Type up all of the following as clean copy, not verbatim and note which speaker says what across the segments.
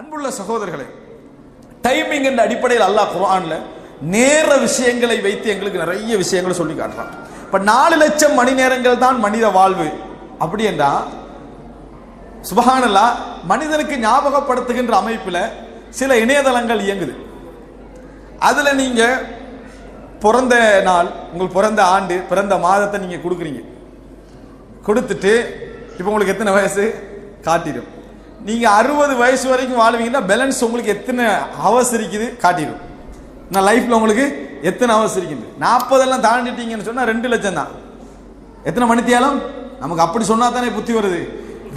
Speaker 1: அன்புள்ள சகோதரர்களே, டைமிங் என்ற அடிப்படையில் அல்லாஹ் குர்ஆன்ல நேர விஷயங்களை வைத்து எங்களுக்கு நிறைய விஷயங்களை சொல்லி காட்டுறான். இப்ப 4 லட்சம் மணி நேரங்கள் தான் மனித வாழ்வு அப்படி என்றா சுப்ஹானல்லாஹ், மனிதனுக்கு ஞாபகப்படுத்துகின்ற அமைப்பில் சில இணையதளங்கள் இயங்குது. அதுல நீங்க பிறந்த நாள், உங்கள் பிறந்த ஆண்டு, பிறந்த மாதத்தை நீங்க கொடுக்குறீங்க. கொடுத்துட்டு இப்போ உங்களுக்கு எத்தனை வயசு காட்டிடும். நீங்க 60 வயசு வரைக்கும் வாழ்வீங்கன்னா பேலன்ஸ் உங்களுக்கு எத்தனை ஹவர்ஸ் இருக்குது காட்டிடும். நான் லைஃப்ல உங்களுக்கு எத்தனை ஹவர்ஸ் இருக்குது. 40 எல்லாம் தாண்டிட்டீங்கன்னு சொன்னா 2 லட்சம் தான். எத்தனை மணித்தியாலம்? நமக்கு அப்படி சொன்னா தானே புத்தி வருது.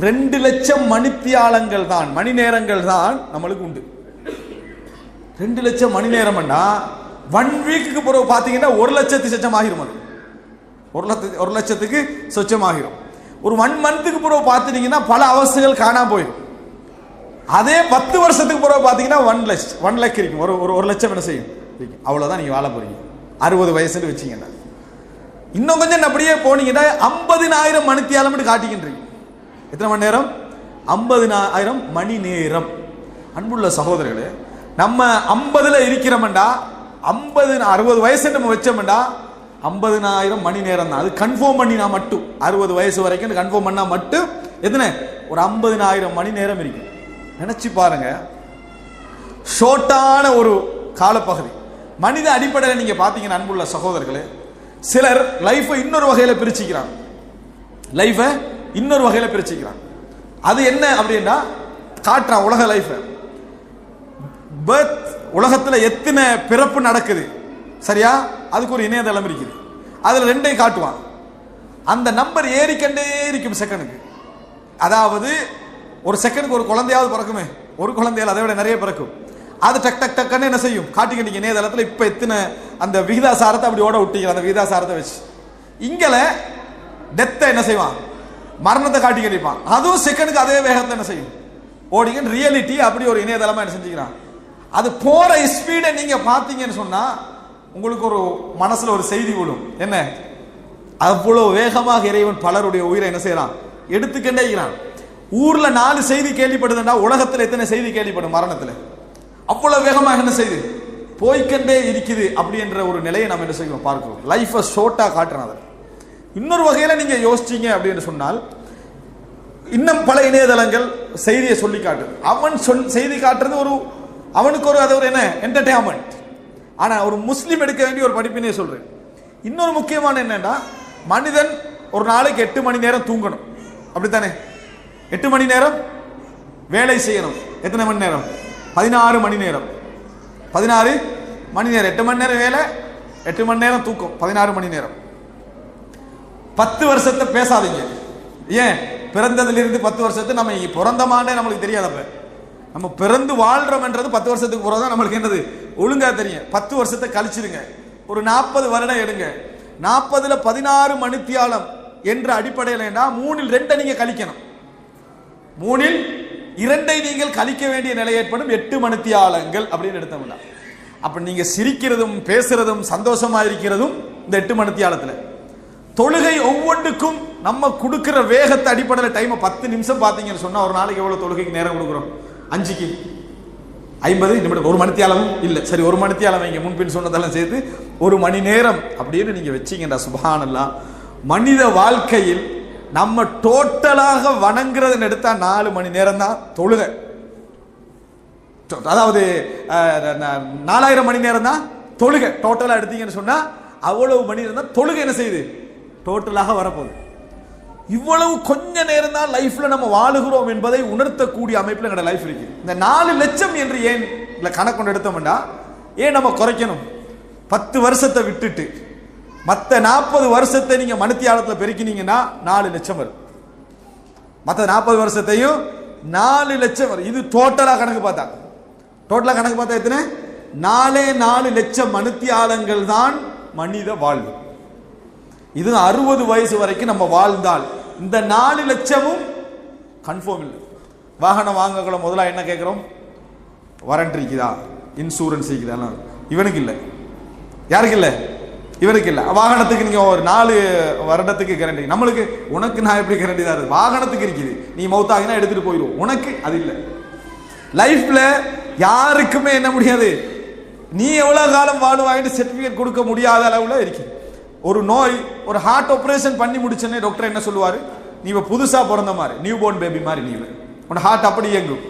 Speaker 1: 2 லட்சம் மணித்தியாலங்கள் தான், மணி நேரங்கள் தான் நம்மளுக்கு உண்டு. 2 லட்சம் மணி நேரம்னா 1 வீக்குக்கு பிறகு பார்த்தீங்கன்னா 1 லட்சத்துக்கு சொச்சமாகிரும். அது 1 லட்சத்துக்கு சொச்சமாகிரும். ஒரு 1 மந்த்துக்கு பிறகு பார்த்துட்டீங்கன்னா பல அவஸ்தைகள் காணாம போயிடும். அதே 10 வருஷத்துக்கு பிறகு பார்த்தீங்கன்னா 1 லட்சம் இருக்கும். ஒரு லட்சம் என்ன செய்யும்? அவ்வளோதான் நீங்கள் வாழ போறீங்க 60 வயசுன்னு வச்சிங்கன்னா. இன்னும் கொஞ்சம் அப்படியே போனீங்கன்னா 50,000 மணித்தியாலம் காட்டிக்கின்றீங்க. எத்தனை மணி நேரம்? 50,000 மணி நேரம். அன்புள்ள சகோதரர்களே, நம்ம 50ல இருக்கிறோம்டா, 60 வயசு நம்ம வச்சோம்டா 50,000 மணி நேரம் தான். அது கன்ஃபார்ம் பண்ணினா மட்டும் 60 வயசு வரைக்கும் கன்ஃபார்ம் பண்ணா மட்டும் எத்தனை? ஒரு 50,000 மணி நேரம் இருக்கு. நினைச்சு பாருங்க, ஷார்ட்டான ஒரு காலப்பகுதி. மனித அடிப்படையில் நீங்க பாத்தீங்கன்னா அன்புள்ள சகோதரர்களே, சிலர் லைஃபை இன்னொரு வகையில பிரிச்சுக்கிறாங்க. அது என்ன அப்படின்னா காட்டுறான் உலக லைஃப். பர்த், உலகத்துல எத்தனை பிறப்பு நடக்குது சரியா, அதுக்கு ஒரு இணையதளம் இருக்குது. அதுல 2 காட்டுவான். அந்த நம்பர் ஏறிக்கண்டே இருக்கும் செகண்டுக்கு. அதாவது ஒரு செகண்டுக்கு ஒரு குழந்தையாவது பிறக்குமே, ஒரு குழந்தையால் அதை விட நிறைய பிறக்கும். அது டக் டக் டக்குன்னு என்ன செய்யும்? காட்டிக்கிட்டீங்க இணையதளத்தில் இப்ப எத்தனை அந்த விகிதாசாரத்தை அப்படி ஓட விட்டீங்க. அந்த விகிதாசாரத்தை வச்சு இங்கல டெத்தை என்ன செய்வான்? மரணத்தை காட்டி கட்டிப்பான். அதுவும் செகண்டுக்கு அதே வேகத்தை என்ன செய்யும்? ஓடிங்க. ரியாலிட்டி அப்படி ஒரு இணையதளமா என்ன செஞ்சுக்கிறான். அது போற ஸ்பீடை நீங்க பாத்தீங்கன்னு சொன்னா உங்களுக்கு ஒரு மனசுல ஒரு செய்தி விழும். என்ன? அவ்வளவு வேகமாக இறைவன் பலருடைய உயிரை என்ன செய்யறான்? எடுத்துக்கண்டே இருக்கிறான். ஊர்ல 4 செய்தி கேள்விப்படுதுன்னா உலகத்துல எத்தனை செய்தி கேள்விப்படும்? மரணத்துல அவ்வளவு வேகமாக என்ன செய்து போய்கண்டே இருக்குது. அப்படி என்ற ஒரு நிலையை நம்ம என்ன செய்வோம் பார்க்கிறோம். லைஃபை ஷார்ட்டா காட்டுறாங்க. இன்னொரு வகையில நீங்க யோசிச்சீங்க அப்படின்னு சொன்னால் இன்னும் பல இணையதளங்கள் செய்தியை சொல்லி காட்டுது. அவன் செய்தி காட்டுறது அவனுக்கு அது ஒரு என்ன என்டர்டெயின்மெண்ட். ஆனா ஒரு முஸ்லீம் எடுக்க வேண்டிய ஒரு படிப்பினை சொல்றேன். இன்னொரு முக்கியமான என்னன்னா, மனிதன் ஒரு நாளைக்கு 8 மணி நேரம் தூங்கணும். அப்படித்தானே? 8 மணி நேரம் வேலை செய்யணும். எத்தனை மணி நேரம்? 16 மணி நேரம். 16 மணி நேரம். 8 மணி நேரம் வேலை, 8 மணி நேரம் தூக்கம், 16 மணி நேரம். 10 வருஷத்தை பேசாதீங்க. ஏன்? பிறந்ததிலிருந்து 10 வருஷத்தை நம்ம பிறந்தமானே நம்மளுக்கு தெரியாதப்ப. நம்ம பிறந்து வாழ்றோம்ன்றது 10 வருஷத்துக்கு பிறகுதான் நம்மளுக்கு என்னது ஒழுங்கா தெரியும். 10 வருஷத்தை கழிச்சிருங்க. ஒரு 40 வருடம் எடுங்க. 40ல 16 மணித்தியாலம் என்ற அடிப்படையில் 3ல் 2 நீங்க கழிக்கணும். 3ல் 2 நீங்கள் கழிக்க வேண்டிய நிலை ஏற்படும். 8 மணித்தியாலங்கள் அப்படின்னு எடுத்தோம்னா, அப்ப நீங்க சிரிக்கிறதும் பேசுறதும் சந்தோஷமா இருக்கிறதும் இந்த 8 மணித்தியாலத்துல. தொழுகை ஒவ்வொன்றுக்கும் நம்ம கொடுக்கிற வேகத்தை அடிப்படையில் டைம் 10 நிமிஷம் பாத்தீங்கன்னு சொன்னா ஒரு நாளைக்கு எவ்வளவு தொழுகைக்கு நேரம் கொடுக்குறோம்? 5க்கு 50 நிமிடம். 1 மணித்தியாலமும் இல்ல, சரி 1 மணித்தியாலம் இங்க முன்பின் சொன்னதெல்லாம் சேர்த்து 1 மணி நேரம் அப்படின்னு நீங்க வச்சீங்கடா. சுப்ஹானல்லாஹ், மனித வாழ்க்கையில் நம்ம டோட்டலாக வணங்குறதுன்னு எடுத்தா 4 மணி நேரம் தான் தொழுகை. அதாவது 4000 மணி நேரம் தான் தொழுகை. டோட்டலா எடுத்தீங்கன்னு சொன்னா அவ்வளவு மணி நேரம் தான் தொழுகை என்ன செய்யுது டோட்டலாக வரப்போகுது. இவ்வளவு கொஞ்ச நேரம் தான் லைஃப்ல நம்ம வாழுகிறோம் என்பதை உணர்த்தக்கூடிய அமைப்பில் எங்களோட லைஃப் இருக்கு. இந்த 4 லட்சம் என்று ஏன் கணக்கு எடுத்தோம்னா, ஏன் நம்ம குறைக்கணும்? 10 வருஷத்தை விட்டுட்டு மற்ற 40 வருஷத்தை நீங்க மணித்தியாலத்தில் பெருக்கினீங்கன்னா 4 லட்சம் வரும். மற்ற 40 வருஷத்தையும் 4 லட்சம் வரும். இது டோட்டலா கணக்கு பார்த்தா எத்தனை? 4 லட்சம் மணித்தியாலங்கள் தான் மனித வாழ்வு. இது 60 வயசு வரைக்கும் நம்ம வாழ்ந்தால் இந்த 4 லட்சமும் கன்ஃபார்ம் இல்லை. வாகனம் வாங்கக்குள்ள முதல்ல என்ன கேட்கிறோம்? வாரண்ட் இருக்குதா, இன்சூரன்ஸ் இருக்குதா? இவனுக்கு இல்லை. யாருக்கு இல்லை? இவருக்கு இல்லை. வாகனத்துக்கு நீங்க ஒரு 4 வருடத்துக்கு கேரண்டி. நம்மளுக்கு உனக்கு நான் எப்படி கேரண்டி தான்? வாகனத்துக்கு இருக்குது. நீ மௌத்தாகினா எடுத்துட்டு போயிடுவோம். உனக்கு அது இல்லை. லைஃப்ல யாருக்குமே என்ன முடியாது, நீ எவ்வளவு காலம் வாழ்வாயின்னு சர்டிபிகேட் கொடுக்க முடியாத அளவுல இருக்கு. ஒரு நோய், ஒரு ஹார்ட் ஆபரேஷன் பண்ணி முடிச்சனே டாக்டர் என்ன சொல்லுவாரு, நீ இப்ப புதுசா பிறந்த மாதிரி, நியூ பார்ன் பேபி மாதிரி, நீ உன் ஹார்ட் அப்படி இயங்கும்.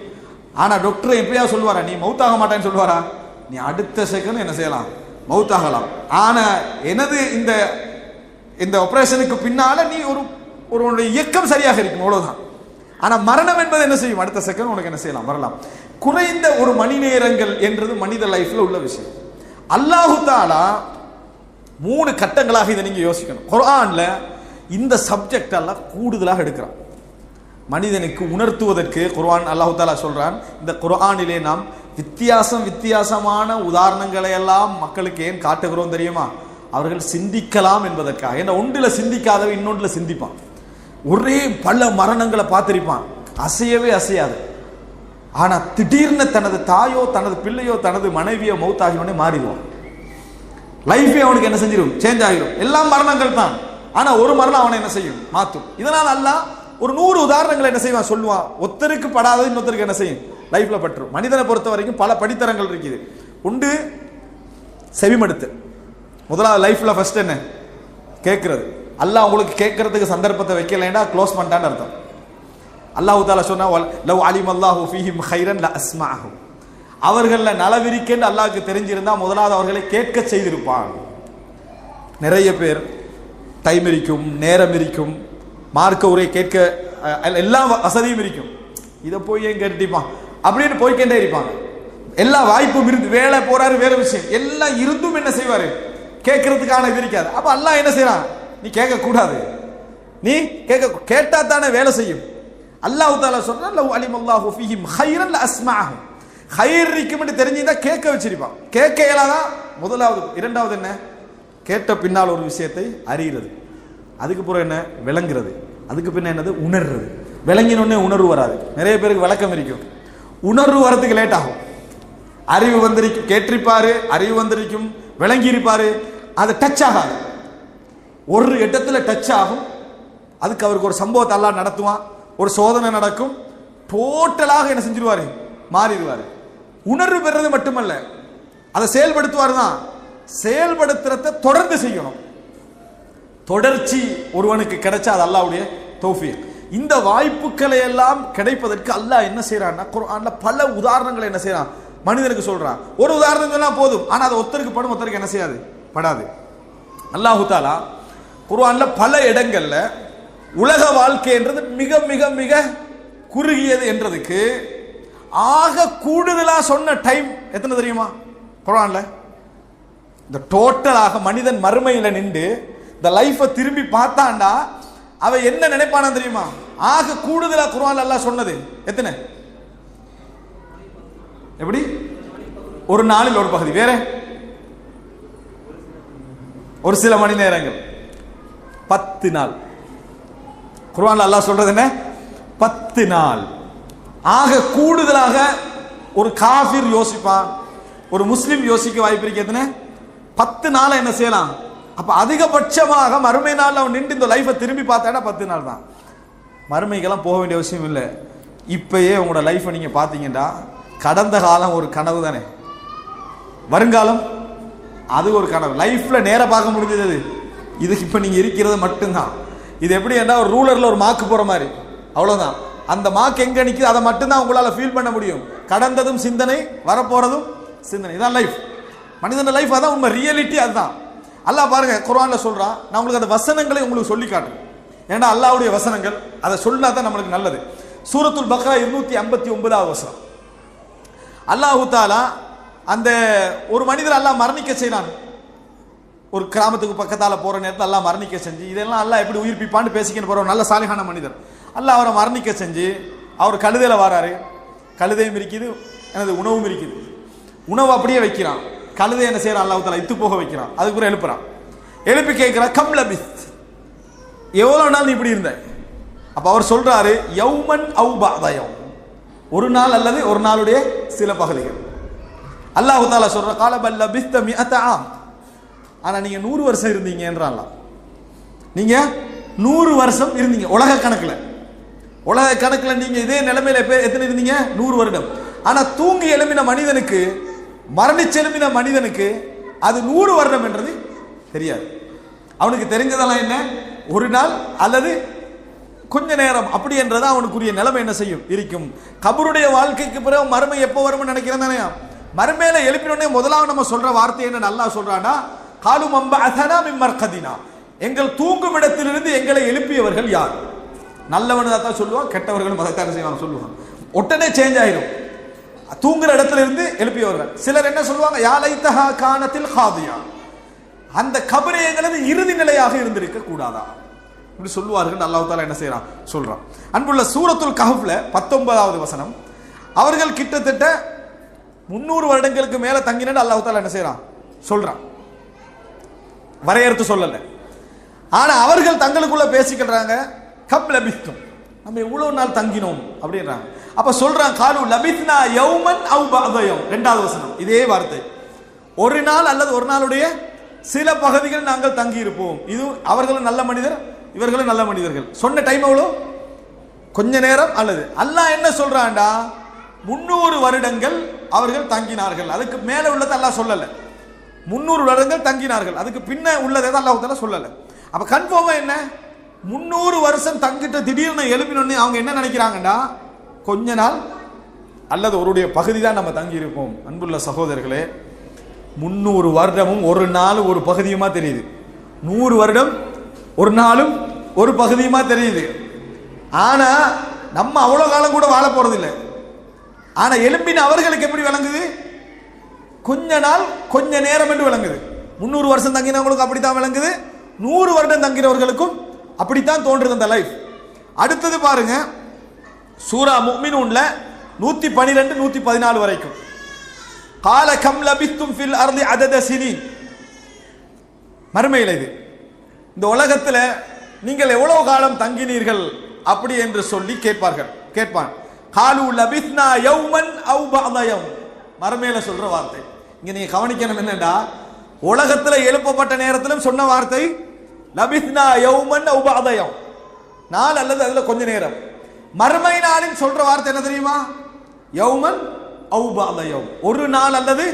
Speaker 1: ஆனா டாக்டர் எப்படியா சொல்லுவாரா, நீ மவுத்தாக மாட்டேன்னு சொல்லுவாரா, நீ அடுத்த செகண்ட் என்ன செய்யலாம், மவுத்தாகலாம். ஆனா எனது இந்த இந்த ஆபரேஷனுக்கு பின்னால நீ ஒரு இயக்கம் சரியாக இருக்கும், அவ்வளவுதான். ஆனா மரணம் என்பது என்ன செய்யும், அடுத்த செகண்ட் உனக்கு என்ன செய்யலாம், வரலாம். குறைந்த ஒரு மணி நேரங்கள் என்றது மனித லைஃப்ல உள்ள விஷயம். அல்லாஹு தஆலா 3 கட்டங்களாக இதை நீங்க யோசிக்கணும். குர்ஆன்ல இந்த சப்ஜெக்ட் எல்லாம் கூடுதலாக எடுக்கிறான், மனிதனுக்கு உணர்த்துவதற்கு. குர்ஆன் அல்லாஹு தஆலா சொல்றான், இந்த குர்ஆனிலே நாம் வித்தியாசமான உதாரணங்களை எல்லாம் மக்களுக்கு ஏன் காட்டுகிறோம் தெரியுமா, அவர்கள் சிந்திக்கலாம் என்பதற்காக. ஏன்னா ஒன்றில் சிந்திக்காதவன் இன்னொன்றில் சிந்திப்பான். ஒரே பல மரணங்களை பார்த்திருப்பான், அசையவே அசையாது. ஆனா திடீர்னு தனது தாயோ தனது பிள்ளையோ தனது மனைவியோ மௌத்தாகினோடனே மாறிடுவான். லைஃபே அவனுக்கு என்ன செஞ்சிடும், சேஞ்ச் ஆகிடும். எல்லாம் மரணங்கள் தான், ஆனா ஒரு மரணம் அவனை என்ன செய்யும், மாற்றும். இதனால் அல்லாஹ் ஒரு 100 உதாரணங்களை என்ன செய்வான், சொல்லுவான். ஒருத்தருக்கு படாதது இன்னொருத்தருக்கு என்ன செய்யும், லைஃப்ல பற்றும். மனிதனை பொறுத்த வரைக்கும் பல படித்தரங்கள் இருக்குது. உண்டு செவிமடுத்து. முதலாவது லைஃப்ல ஃபர்ஸ்ட் என்ன, கேட்கிறது. அல்லாஹ் உங்களுக்கு கேட்கறதுக்கு சந்தர்ப்பத்தை வைக்கலைன்னா க்ளோஸ் பண்ணிட்டான்னு அர்த்தம். அல்லாஹ் தஆலா சொன்னா, லவ் அலிமல்லாஹு ஃபீஹிம் கைரன் லஅஸ்மஅஹும், அவர்கள நலவிரிக்கென்று அல்லாஹ்க்கு தெரிஞ்சிருந்தா முதலாவது அவர்களை கேட்க செய்திருப்பான். நிறைய பேர் டைம் இருக்கும், நேரம் இருக்கும், மார்க்க உரை கேட்க எல்லா வசதியும் இருக்கும், இதை போய் ஏன் கேட்டுப்பான் அப்படின்னு போய்கொண்டே இருப்பாங்க. எல்லா வாய்ப்பும் இருந்து, வேலை போறாரு வேற விஷயம், எல்லாம் இருந்தும் என்ன செய்வாரு, கேட்கறதுக்கான இது இருக்காது. அப்ப அல்லாஹ் என்ன செய்யறான், நீ கேட்க கூடாது, நீ கேட்டா தானே வேலை செய்யும். அல்லாஹ் தஆலா சொல்றான், லவ் அலிமல்லாஹு ஃபீஹிம் கைரன் லஅஸ்மஅஹும், கைர் இருக்கும் என்று தெரிஞ்சிருந்தா கேட்க வச்சிருப்பான். கேட்க இயலாதான் முதலாவது. இரண்டாவது என்ன, கேட்ட பின்னால் ஒரு விஷயத்தை அறிகிறது. அதுக்கு பிறகு என்ன, விளங்குறது. அதுக்கு பின்ன என்னது, உணர்றது. விளங்கினோடனே உணர்வு வராது. நிறைய பேருக்கு விளக்கம் இருக்கும், உணர்வு வரதுக்கு லேட் ஆகும். அறிவு வந்திருக்கும், கேட்டிருப்பாரு, அறிவு வந்திருக்கும், விளங்கி இருப்பாரு, அது டச் ஆகாது. ஒரு இடத்துல டச் ஆகும், அதுக்கு அவருக்கு ஒரு சம்பவத்தை அல்லாஹ் நடத்துவான், ஒரு சோதனை நடக்கும், டோட்டலாக என்ன செஞ்சிருவாரு, மாறிடுவாரு. உணர்வு பெறது மட்டுமல்ல, அதை செயல்படுத்துவார் தான். செயல்படுத்துறத தொடர்ந்து செய்யணும். தொடர்ச்சி ஒருவனுக்கு கிடைச்சா அது அல்லாஹ்வுடைய தௌஃபீக். இந்த வாய்ப்புகளை எல்லாம் கிடைப்பதற்கு அல்லாஹ் என்ன செய்யறான்னா, குர்ஆன்ல பல உதாரணங்களை என்ன செய்யறான், மனிதனுக்கு சொல்றான். ஒரு உதாரணம் சொன்னா போதும், ஆனா அது ஒருத்தருக்கு படும், ஒருத்தருக்கு என்ன செய்யாது, படாது. அல்லாஹு தஆலா குர்ஆன்ல பல இடங்கள்ல உலக வாழ்க்கை என்றது மிக மிக மிக குறுகியது என்றதுக்கு ஆக கூடுதலா சொன்ன டைம் எத்தனை தெரியுமா குர்ஆன்ல? இந்த டோட்டலாக மனிதன் மறுமையில நின்று இந்த லைஃபை திரும்பி பார்த்தாண்டா அவன் என்ன நினைப்பானா தெரியுமா? ஆக கூடுதலா குர்ஆன்ல அல்லாஹ் சொன்னது எத்தனை? எப்படி? ஒரு நாளில் ஒரு பகுதி, வேற ஒரு சில மணி நேரங்கள், 10 நாள். குர்ஆன்ல அல்லாஹ் சொல்றது என்ன? 10 நாள். ஆக கூடுதலாக ஒரு காஃபிர் யோசிப்பான், ஒரு முஸ்லிம் யோசிக்க வாய்ப்பு இருக்கு. எத்தனை? 10 நாளை என்ன செய்யலாம்? அப்ப அதிகபட்சமாக மறுமை நாள் அவன் நின்று இந்த லைஃபை திரும்பி பார்த்தாடா 10 நாள் தான். மறுமைக்கெல்லாம் போக வேண்டிய அவசியம் இல்லை. இப்பயே உங்களோட லைஃபை நீங்க பாத்தீங்கன்னா, கடந்த காலம் ஒரு கனவு தானே, வருங்காலம் அது ஒரு கனவு. லைஃப்ல நேர பார்க்க முடிஞ்சது இதுக்கு இப்ப நீங்க இருக்கிறது மட்டும்தான். இது எப்படி என்றால் ஒரு ரூலர்ல ஒரு மார்க் போற மாதிரி, அவ்வளவுதான். அந்த மார்க் எங்க நிக்குது அதை மட்டும்தான் உங்களால ஃபீல் பண்ண முடியும். கடந்ததும் சிந்தனை, வரப்போறதும் சிந்தனை. இதான் லைஃப், மனிதன லைஃப். அதான் உண்மை, ரியாலிட்டி அதுதான். அல்லாஹ் பாருங்க குர்ஆன்ல சொல்றான். நான் உங்களுக்கு அந்த வசனங்களை உங்களுக்கு சொல்லி காட்டுறேன், ஏன்னா அல்லாஹ்வுடைய வசனங்கள் அதை சொன்னா தான் நம்மளுக்கு நல்லது. சூரத்துல் பக்ரா 259வது வசனம். அல்லாஹ் தஆலா அந்த ஒரு மனிதர் அல்லாஹ் மரணிக்க செய்றான். ஒரு கிராமத்துக்கு பக்கத்தால போற நேரத்தில் அல்லாஹ் மரணிக்க செஞ்சு, இதெல்லாம் அல்லாஹ் எப்படி உயிர்ப்பிப்பான்னு பேசிக்கிட்டு போற ஒரு நல்ல சாலிஹான மனிதர். அல்லாஹ் அவரை மரணிக்க செஞ்சு அவர் கழுதையில வராரு. கழுதையும் இருக்குது, எனது உணவும் இருக்குது. உணவு அப்படியே வைக்கிறான். கழுதை என்ன செய்யறான்? அல்லாஹ் தஆலா இத்து போக வைக்கிறான். அதுக்கு பிறகு எழுப்புறான். எழுப்பி கேட்கிறான், கம் லபித், எவ்வளவு நாள் நீ இப்படி இருந்த? அப்ப அவர் சொல்றாரு, யௌமன் அவு பஅத யௌம், ஒரு நாள் அல்லது ஒரு நாளுடைய சில பகுதிகள். அல்லாஹ் தஆலா சொல்ற, கால பல் லபிஸ்த மிஅத ஆம், ஆனா நீங்க 100 வருஷம் இருந்தீங்கன்றான். நீங்க 100 வருஷம் இருந்தீங்க உலக கணக்குல. உலக கணக்குல நீங்க இதே நிலைமையில எத்தனை இருந்தீங்க? 100 வருடம். ஆனா தூங்கி எழும்பின மனிதனுக்கு, மரணிச்செலும்பின மனிதனுக்கு அது 100 வருடம் என்றது தெரியாது. அவனுக்கு தெரிஞ்சதெல்லாம் என்ன, ஒரு நாள் அல்லது கொஞ்ச நேரம் அப்படி என்றது அவனுக்குரிய நிலைமை என்ன செய்யும் இருக்கும். கபருடைய வாழ்க்கைக்கு பிறகு மறுமை எப்போ வரும்னு நினைக்கிறேன் தானே. மறுமையில எழுப்பினோடனே முதலாவது நம்ம சொல்ற வார்த்தை என்ன, நல்லா சொல்றானா, காலும் அம்பஅஸனா மின் மர்கதினா, எங்கள் தூங்கும் இடத்திலிருந்து எங்களை எழுப்பியவர்கள் யார்? நல்லவன் தான் சொல்லுவான், கெட்டவர்களும் அதைத்தான் செய்வாங்க சொல்லுவாங்க. உடனே சேஞ்ச் ஆயிரும். தூங்குற இடத்துல இருந்து எழுப்பியவர்கள். சிலர் என்ன சொல்லுவாங்க, யா லைத்தஹா கானத்தில் ஹாதியா, அந்த கபரே எங்களது இறுதி நிலையாக இருந்திருக்க கூடாதா இப்படி சொல்லுவார்கள். அல்லாஹ் தஆலா என்ன செய்யறான் சொல்றான். அன்புள்ள சூரத்துல் கஹ்ஃப்ல 19வது வசனம், அவர்கள் கிட்டத்தட்ட 300 வருடங்களுக்கு மேல தங்கினன்னு அல்லாஹ் தஆலா என்ன செய்யறான் சொல்றான். வரையறுத்து சொல்லல. ஆனா அவர்கள் தங்களுக்குள்ள பேசிக்கிறாங்க, கப் லபிஸ்தும், நம்ம எவ்வளவு நாள் தங்கினோம் அப்படின்றாங்க. அப்ப சொல்றாங்க, காலு லபித்னா யௌமன் அவ் பஅத யௌம். 2வது வசனம் இதே வார்த்தை, ஒரு நாள் அல்லது ஒரு நாளுடைய சில பகுதிகள் நாங்கள் தங்கி இருப்போம். இது அவர்களும் நல்ல மனிதர், இவர்களும் நல்ல மனிதர்கள். சொன்ன டைம் எவ்வளோ, கொஞ்ச நேரம். அல்லது அல்லாஹ் என்ன சொல்றான்டா, 300 வருடங்கள் அவர்கள் தங்கினார்கள். அதுக்கு மேல உள்ளதை அல்லாஹ் சொல்லல. 300 வருடங்கள் தங்கினார்கள், அதுக்கு பின்ன உள்ளதை அல்லாஹ் தஆலா சொல்லல. அப்ப கன்ஃபார்மா என்ன, 300 வருஷம் தங்கிட்டு திடீர்னு எழுப்பினோடனே அவங்க என்ன நினைக்கிறாங்கடா, கொஞ்ச நாள் அல்லது ஒருடைய பகுதி தான் நம்ம தங்கி இருப்போம். அன்புள்ள சகோதரர்களே, 300 வருடமும் ஒரு நாள் ஒரு பகுதியுமா தெரியுது, 100 வருடம் ஒரு நாளும் ஒரு பகுதியுமா தெரியுது. ஆனா நம்ம அவ்வளவு காலம் கூட வாழ போறது இல்லை. ஆனா எழும்பின அவர்களுக்கு எப்படி விளங்குது, கொஞ்ச நாள் கொஞ்ச நேரம் என்று விளங்குது. 300 வருஷம் தங்கினவங்களுக்கு அப்படித்தான் விளங்குது, 100 வருடம் தங்கினவர்களுக்கும் அப்படித்தான் தோன்றுது அந்த லைஃப். அடுத்தது பாருங்க, சூரா முஃமினூன்ல 112 114 வரைக்கும், கால கம் லபிஸ்தும் ஃபில் அர்லி அதத சினீன். மறுமையில் இது, இந்த உலகத்துல நீங்கள் எவ்வளவு காலம் தங்கினீர்கள் அப்படி என்று சொல்லி கேட்பான். காலு லபிஸ்னா யௌமன் அவ் பஅத யௌம். மறுமையில சொல்ற வார்த்தை இங்க நீங்க கவனிக்கணும் என்னடா, உலகத்துல எழுப்பப்பட்ட நேரத்திலும் சொன்ன வார்த்தை லபிஸ்னா யௌமன் அவ் பஅத யௌம், நாள் அல்லது அதுல கொஞ்ச நேரம். மறுமை நாளில் சொல்ற வார்த்தை என்ன தெரியுமா, யௌமன் அவ் பஅத யௌம், ஒரு நாள் அல்லது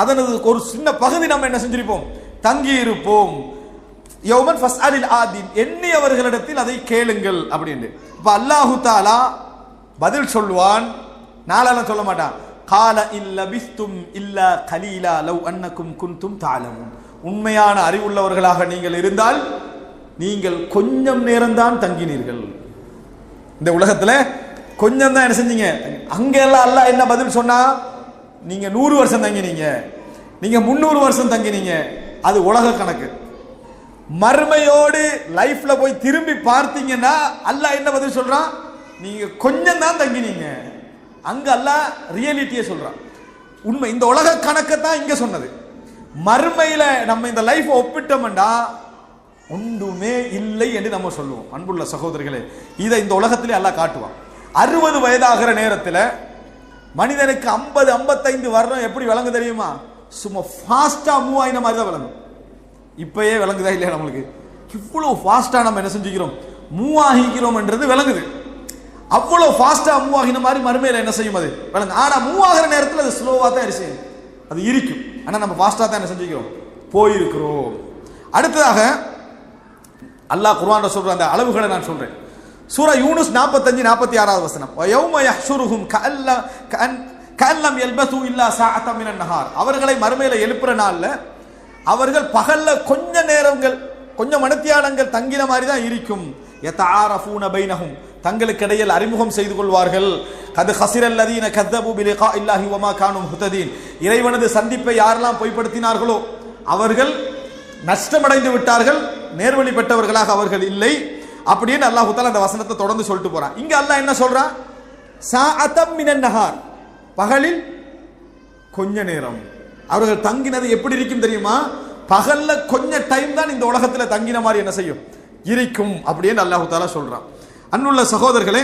Speaker 1: அதனது ஒரு சின்ன பகுதி நம்ம என்ன செஞ்சிருப்போம், தங்கி இருப்போம். யௌமன் ஃபஸ்அலில் ஆதீன், எண்ணியவர்களிடத்தில் அதை கேளுங்கள் அப்படின்னு. இப்ப அல்லாஹு தஆலா பதில் சொல்லுவான், நாளெல்லாம் சொல்ல மாட்டான். கால இல்லபிஸ்தும் இல்லா கலீலா லவ் அன்னக்கும் குன்தும் தஅலமுன், உண்மையான அறிவுள்ளவர்களாக நீங்கள் இருந்தால் நீங்கள் கொஞ்சம் நேரம்தான் தங்கினீர்கள். இந்த உலகத்துல கொஞ்சம் தான் என்ன செஞ்சீங்க. அங்க எல்லாம் அல்லாஹ் என்ன பதில் சொன்னா, நீங்க 100 வருஷம் தங்கினீங்க, நீங்க 300 வருஷம் தங்கினீங்க, அது உலக கணக்கு. மறுமையோடு லைஃப்ல போய் திரும்பி பார்த்தீங்கன்னா அல்லாஹ் என்ன பதில் சொல்றான், நீங்க கொஞ்சம் தான் தங்கினீங்க. அங்க அல்லாஹ் ரியாலிட்டியை சொல்றான், உண்மை. இந்த உலக கணக்கை தான் இங்க சொன்னது. மறுமையில நம்ம இந்த லைஃப் ஒப்பிட்டோம்னா ஒன்றுமே இல்லை என்று நம்ம சொல்லுவோம். அன்புள்ள சகோதரர்களே, இதை இந்த உலகத்திலே அல்லாஹ் காட்டுவான். 60 வயதாகிற நேரத்தில் மனிதனுக்கு 50 55 வருடம் எப்படி விளங்கு தெரியுமா, சும்மா ஃபாஸ்டா மூவ் ஆயின மாதிரி தான் விளங்கும். இப்பயே விளங்குதா இல்லையா நம்மளுக்கு, இவ்வளவு ஃபாஸ்டா நம்ம என்ன செஞ்சுக்கிறோம், மூவ் ஆகிக்கிறோம் என்றது விளங்குது. அவ்வளவு ஃபாஸ்டா மூவ் ஆகின மாதிரி மறுமையில என்ன செய்யும் அது விளங்கு. ஆனா மூவ் ஆகிற நேரத்தில் அது ஸ்லோவா தான் செய்யும், அது இருக்கும். ஆனா நம்ம ஃபாஸ்டா தான் என்ன செஞ்சுக்கிறோம், போயிருக்கிறோம். அடுத்ததாக அல்லாஹ் குர்ஆன்ல சொல்ற அந்த அளவுகளை நான் சொல்றேன். சூரா யூனுஸ் 45 46வது வசனம், வயௌம யஹ்ஷுருஹும் கஅல்லம் யல்பஸு இல்லா ஸாஅத்தம் மினன் நஹார், அவர்களை மறுமையில எழுப்புற நாள்ல அவர்கள் பகல்ல கொஞ்ச நேரங்கள் கொஞ்சம் மணித்தியாலங்கள் தங்கின மாதிரி தான் இருக்கும். யதஆரஃபூன பைனஹும், தங்களுக்கு இடையில் அறிமுகம் செய்து கொள்வார்கள். கத் ஹஸிரல் லதீன கஸபு பிலிகாஇல்லாஹி வமா கானூ முஹ்ததீன், இறைவனது சந்திப்பை யாரெல்லாம் பொய்ப்படுத்தினார்களோ அவர்கள் நஷ்டமடைந்து விட்டார்கள், நேர்வழி பெற்றவர்களாக அவர்கள் இல்லை அப்படின்னு அல்லாஹ் தஆலா அந்த வசனத்தை தொடர்ந்து சொல்லிட்டு போறான். இங்க அல்லாஹ் என்ன சொல்றான், ஸாஅத்தம் மினன் நஹார், பகலில் கொஞ்ச நேரம். அவர்கள் தங்கினது எப்படி இருக்கும் தெரியுமா, பகல்ல கொஞ்ச டைம் தான் இந்த உலகத்தில் தங்கின மாதிரி என்ன செய்யும் இருக்கும் அப்படின்னு அல்லாஹ் தஆலா சொல்றான். அன்புள்ள சகோதரர்களே,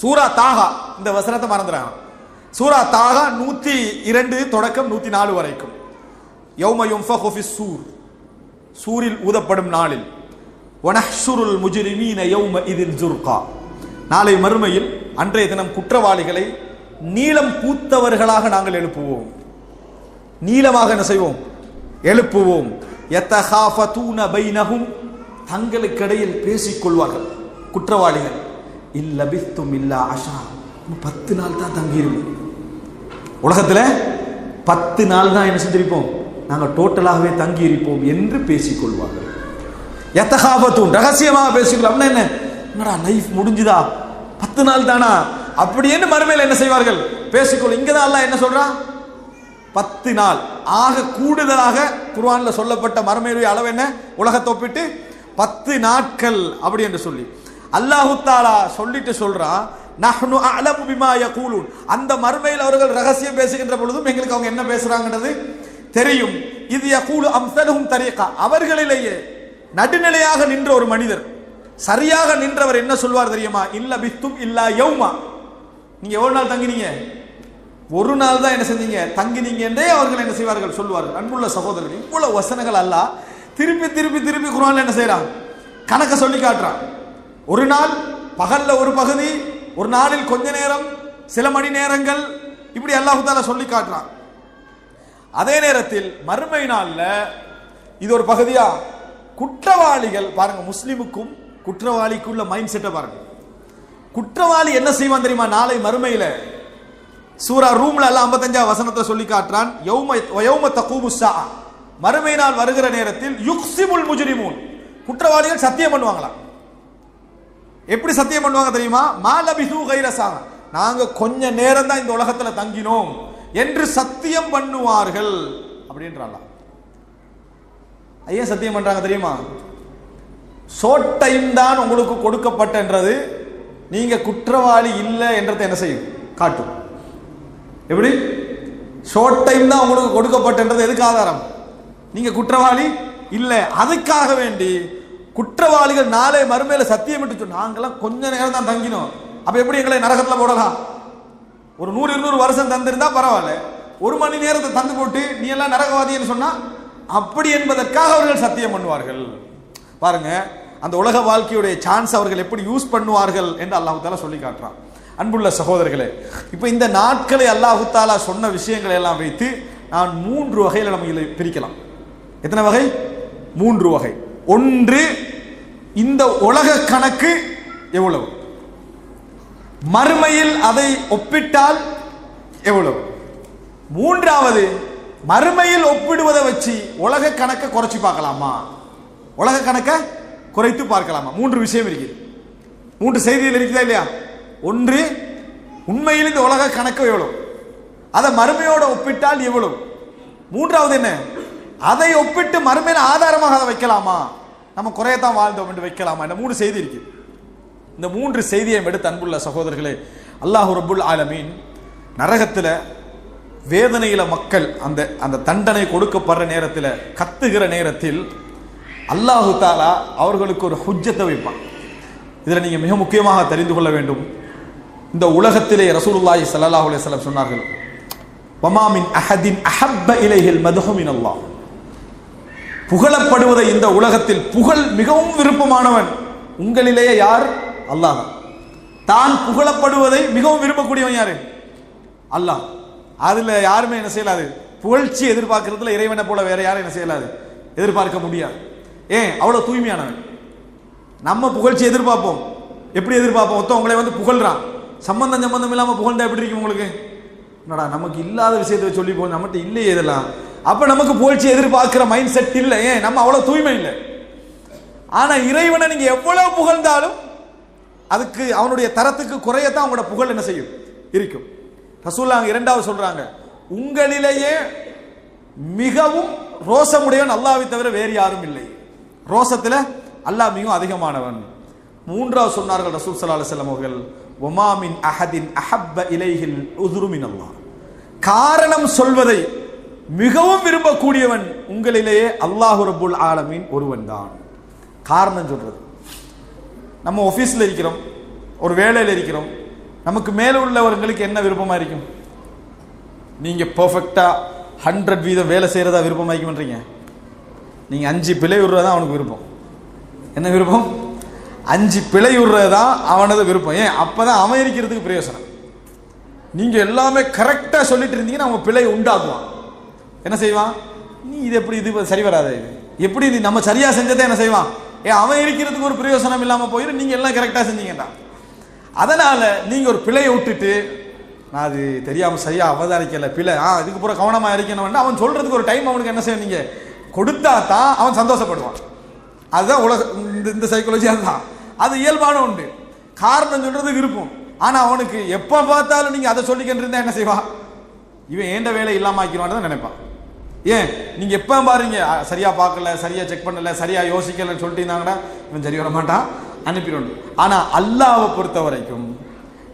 Speaker 1: சூரா தாகா, இந்த வசனத்தை மறந்துறாங்க. சூரா தாகா 102 தொடக்கம் 104 வரைக்கும். யௌம யுன்ஃபகு ஃபிஸ் சூர், சூரில் ஊதப்படும் நாளில், வனஹ்ஷுருல் முஜ்ரிமீன யௌம இதின் ஜுர்கா, நாளை மறுமையில் அன்றைய தினம் குற்றவாளிகளை நீளம் பூத்தவர்களாக நாங்கள் எழுப்புவோம். நீளமாக என்ன செய்வோம்? எழுப்புவோம். யதகாஃபதூன பைனஹும், தங்களுக்கிடையில் பேசிக்கொள்வார்கள் குற்றவாளிகள். இல்லபித்தும் இல்லா அஷா, 10 நாள் தான் தங்கியிருப்போம். உலகத்தில் 10 நாள் தான் என்ன செஞ்சிருப்போம், நாங்கள் டோட்டலாகவே தங்கி இருப்போம் என்று பேசிக்கொள்வார்கள். யதகாஃபதூன், ரகசியமாக பேசிக்கொள்ளும். என்ன என்னடா லைஃப் முடிஞ்சுதா, 10 நாள் தானா அப்படின்னு மறுமையில் என்ன செய்வார்கள், பேசிக்கொள்ளும். இங்கதான் அல்லாஹ் என்ன சொல்றான், 10 நாள். ஆக கூடுதலாக குர்ஆன்ல சொல்லப்பட்ட மறுமையுடைய அளவு என்ன, உலகத்தை ஒப்பிட்டு 10 நாட்கள் அப்படி என்று சொல்லி அல்லாஹ் தஆலா சொல்லிட்டு சொல்றான், நஹ்னு அஅலமு பிமா யகூலூன். அந்த மறுமையில் அவர்கள் ரகசியம் பேசுகின்ற பொழுதும் எங்களுக்கு அவங்க என்ன பேசுறாங்கன்றது தெரியும். இது யகூலு அம்ஸலுஹும் தரீகா, அவர்களிலேயே நடுநிலையாக நின்ற ஒரு மனிதர், சரியாக நின்றவர் என்ன சொல்வார் தெரியுமா, இல்ல பித்தும் இல்லா யௌமா, நீங்க எவ்வளவு நாள் தங்கினீங்க, ஒரு நாள் தான் என்ன செஞ்சீங்க தங்கினீங்க என்றே அவர்கள் என்ன செய்வார்கள் சொல்வார்கள். அன்புள்ள சகோதரர்கள், இவ்வளவு வசனங்கள் அல்லாஹ் திருப்பி திருப்பி திருப்பி குர்ஆன்ல என்ன செய்யறான், கணக்க சொல்லி காட்டுறான். ஒரு நாள் பகல்ல ஒரு பகுதி, ஒரு நாளில் கொஞ்ச நேரம், சில மணி நேரங்கள், இப்படி அல்லாஹ் தஆலா சொல்லி காட்டுறான். அதே நேரத்தில் மறுமை நாள்ல இது ஒரு பகுதியா, குற்றவாளிகள் பாருங்க, முஸ்லிமுக்கும் குற்றவாளிக்குள்ள மைண்ட் செட்டை பாருங்க. குற்றவாளி என்ன செய்வான் தெரியுமா, நாளை மறுமையில சூரா ரூம்ல அல்லாஹ் 55 வசனத்தை சொல்லி காட்டுறான். யௌம தகூமுஸ் ஸாஅ, மறுமை நாள் வருகிற நேரத்தில் யுக்ஸிமுல் முஜ்ரிமூன், குற்றவாளிகள் சத்தியம் பண்ணுவாங்களாம். எப்படி சத்தியம் பண்ணுவாங்க தெரியுமா, மா லபிஸு கைர ஸாஅ, நாங்க கொஞ்ச நேரம் தான் இந்த உலகத்துல தங்கினோம் என்று சத்தியம் பண்ணுவார்கள் அப்படின்றாங்க. ஐயா சத்தியம் பண்றாங்க தெரியுமா, ஷார்ட் டைம் தான் உங்களுக்கு கொடுக்கப்பட்டன்றது நீங்க குற்றவாளி இல்லை என்றதை என்ன செய்யும் காட்டும். எப்படி ஷார்ட் டைம் தான் உங்களுக்கு கொடுக்கப்பட்டன்றது எதுக்கு ஆதாரம், நீங்க குற்றவாளி இல்லை. அதுக்காக வேண்டி குற்றவாளிகள் நாளை மறுமையில சத்தியம் விட்டு நாங்கெல்லாம் கொஞ்ச நேரம் தான் தங்கினோம், அப்ப எப்படி எங்களை நரகத்துல போடலாம், ஒரு 100-200 வருஷம் தந்திருந்தா பரவாயில்ல, 1 மணி நேரத்தை தந்து போட்டு நீ எல்லாம் நரகவாதின்னு சொன்னா அப்படி என்பதற்காக அவர்கள் சத்தியம் பண்ணுவார்கள். பாருங்க அந்த உலக வாழ்க்கையுடைய சான்ஸ் அவர்கள் எப்படி யூஸ் பண்ணுவார்கள் என்று அல்லாஹ் தஆலா சொல்லி காட்டுறான். அன்புள்ள சகோதரர்களே, இப்போ இந்த நாட்களை அல்லாஹ் தஆலா சொன்ன விஷயங்களை எல்லாம் வைத்து நான் 3 வகையில நம்ம இதை பிரிக்கலாம். எத்தனை வகை? 3 வகை. ஒன்று, இந்த உலக கணக்கு எவ்வளவு, மறுமையில் அதை ஒப்பிட்டால் எவ்வளவு. மூன்றாவது, மறுமையில் ஒப்பிடுவதை வச்சு உலக கணக்கை குறைச்சி பார்க்கலாமா, உலக கணக்கை குறைத்து பார்க்கலாமா. 3 விஷயம் இருக்கு, 3 செய்திகள் இருக்குதா இல்லையா. ஒன்று, உண்மையில் இந்த உலக கணக்கு எவ்வளவு, அதை மறுமையோட ஒப்பிட்டால் எவ்வளவு. மூன்றாவது என்ன, அதை ஒப்பிட்டு மறுமையில ஆதாரமாக அதை வைக்கலாமா, நம்ம குறையத்தான் வாழ்ந்தோம் என்று வைக்கலாமா. இந்த 3 செய்தி இருக்கு. இந்த 3 செய்தியை எடுத்து அன்புள்ள சகோதரர்களே, அல்லாஹ் ரப்புல் ஆலமீன் நரகத்தில் வேதனையில மக்கள் அந்த அந்த தண்டனை கொடுக்கப்படுற நேரத்தில் கத்துகிற நேரத்தில் அல்லாஹு தஆலா அவர்களுக்கு ஒரு ஹுஜ்ஜத்தை வைப்பான். இதில் நீங்க மிக முக்கியமாக தெரிந்து கொள்ள வேண்டும், இந்த உலகத்திலே ரசூலுல்லாஹி ஸல்லல்லாஹு அலைஹி வஸல்லம் சொன்னார்கள், வமா மின் அஹதின் அஹப்ப இலைஹில் மதுஹு மினல்லாஹ், புகழப்படுவதை இந்த உலகத்தில் புகழ் மிகவும் விருப்பமானவன் உங்களிலேயே யார், அல்லாஹ். தான் புகழப்படுவதை மிகவும் விரும்பக்கூடியவன் யாரு, அல்லாஹ். அதுல யாருமே என்ன செய்யலாது, புகழ்ச்சி எதிர்பார்க்கறதுல இறைவனை போல வேற யாரும் என்ன செய்யலாது, எதிர்பார்க்க முடியாது. ஏன், அவ்வளவு தூய்மையானவன். நம்ம புகழ்ச்சி எதிர்பார்ப்போம், எப்படி எதிர்பார்ப்போம், ஒருத்தன் உங்களை வந்து புகழ்றான், சம்பந்தம் இல்லாம புகழ்ந்தா எப்படி இருக்கும் உங்களுக்கு, என்னடா நமக்கு இல்லாத விஷயத்தை சொல்லி போல் நம்மகிட்ட இல்லையே இதெல்லாம், அப்ப நமக்கு புகழ்ச்சி எதிர்பார்க்கிற மைண்ட் செட் இல்லை. ஏன், நம்ம அவ்வளவு தூய்மை இல்லை. ஆனா இறைவனை நீங்க எவ்வளவு புகழ்ந்தாலும் அதுக்கு அவனுடைய தரத்துக்கு குறையத்தான் அவங்களோட புகழ் என்ன செய்யும் இருக்கும். ரசூலுல்லாஹ் இரண்டாவது சொல்றாங்க, உங்களிலேயே மிகவும் ரோசமுடையவன் அல்லாஹ்வை தவிர வேறு யாரும் இல்லை, ரோசத்துல அல்லாஹ் மிகவும் அதிகமானவன். மூன்றாவது சொன்னார்கள் ரசூல் ஸல்லல்லாஹு அலைஹி வஸல்லம் அவர்கள், வமா மின் அஹதின் அஹப்ப இலைஹில் உதுரு மினல்லாஹ், காரணம் சொல்வதை மிகவும் விரும்பக்கூடியவன் உங்களிலேயே அல்லாஹ் ரப்புல் ஆலமீன் ஒருவன் தான். காரணம் சொல்றது, நம்ம ஆபீஸ்ல இருக்கிறோம், ஒரு வேலையில் இருக்கிறோம், நமக்கு மேல உள்ளவர்களுக்கு என்ன விருப்பமா இருக்கும், நீங்க பெர்ஃபெக்ட்டா 100% வேலை செய்யறதா விருப்பமா இருக்கும்ன்றீங்க, நீங்க 5 பிழை விடுறதா அவனுக்கு விருப்பம். என்ன விருப்பம், 5 பிழை விடுறதா அவனது விருப்பம். ஏன், அப்பதான் அவன் இருக்கிறதுக்கு பிரயோசனம். நீங்க எல்லாமே கரெக்டா சொல்லிட்டு இருந்தீங்கன்னா அவன் பிழை உண்டாக்குவான். என்ன செய்வான்? நீ இது எப்படி, இது சரி வராது, இது எப்படி, இது நம்ம சரியா செஞ்சதை என்ன செய்வான்? அவன் இருக்கிறதுக்கு ஒரு பிரயோசனம் இல்லாம போயிடும். நீங்க எல்லாம் கரெக்டா செஞ்சீங்கடா. அதனால நீங்க ஒரு பிழையை விட்டுட்டு, நான் அது தெரியாம சரியா அவதானிக்கல, பிழை, இதுக்கு பூரா கவனமா இருக்கணும், அவன் சொல்றதுக்கு ஒரு டைம் அவனுக்கு என்ன செய்ய நீங்க கொடுத்தா தான் அவன் சந்தோஷப்படுவான். அதுதான் உலக இந்த சைக்காலஜி. அதுதான் அது இயல்பான உண்டு. காரணம் சொல்றது விருப்பம். ஆனா அவனுக்கு எப்ப பார்த்தாலும் நீங்க அதை சொல்லிக்கிட்டு இருந்தா என்ன செய்வான்? இவன் ஏண்ட வேலை இல்லாம ஆக்கிடுவான்னு தான் நினைப்பான். ஏன் நீங்க எப்ப பாருங்க சரியா பார்க்கல, சரியா செக் பண்ணல, சரியா யோசிக்கலன்னு சொல்லிட்டு இருந்தாங்கன்னா இவன் சரி வர மாட்டான், அனுப்பிடுவான். ஆனா அல்லாஹ்வை பொறுத்த வரைக்கும்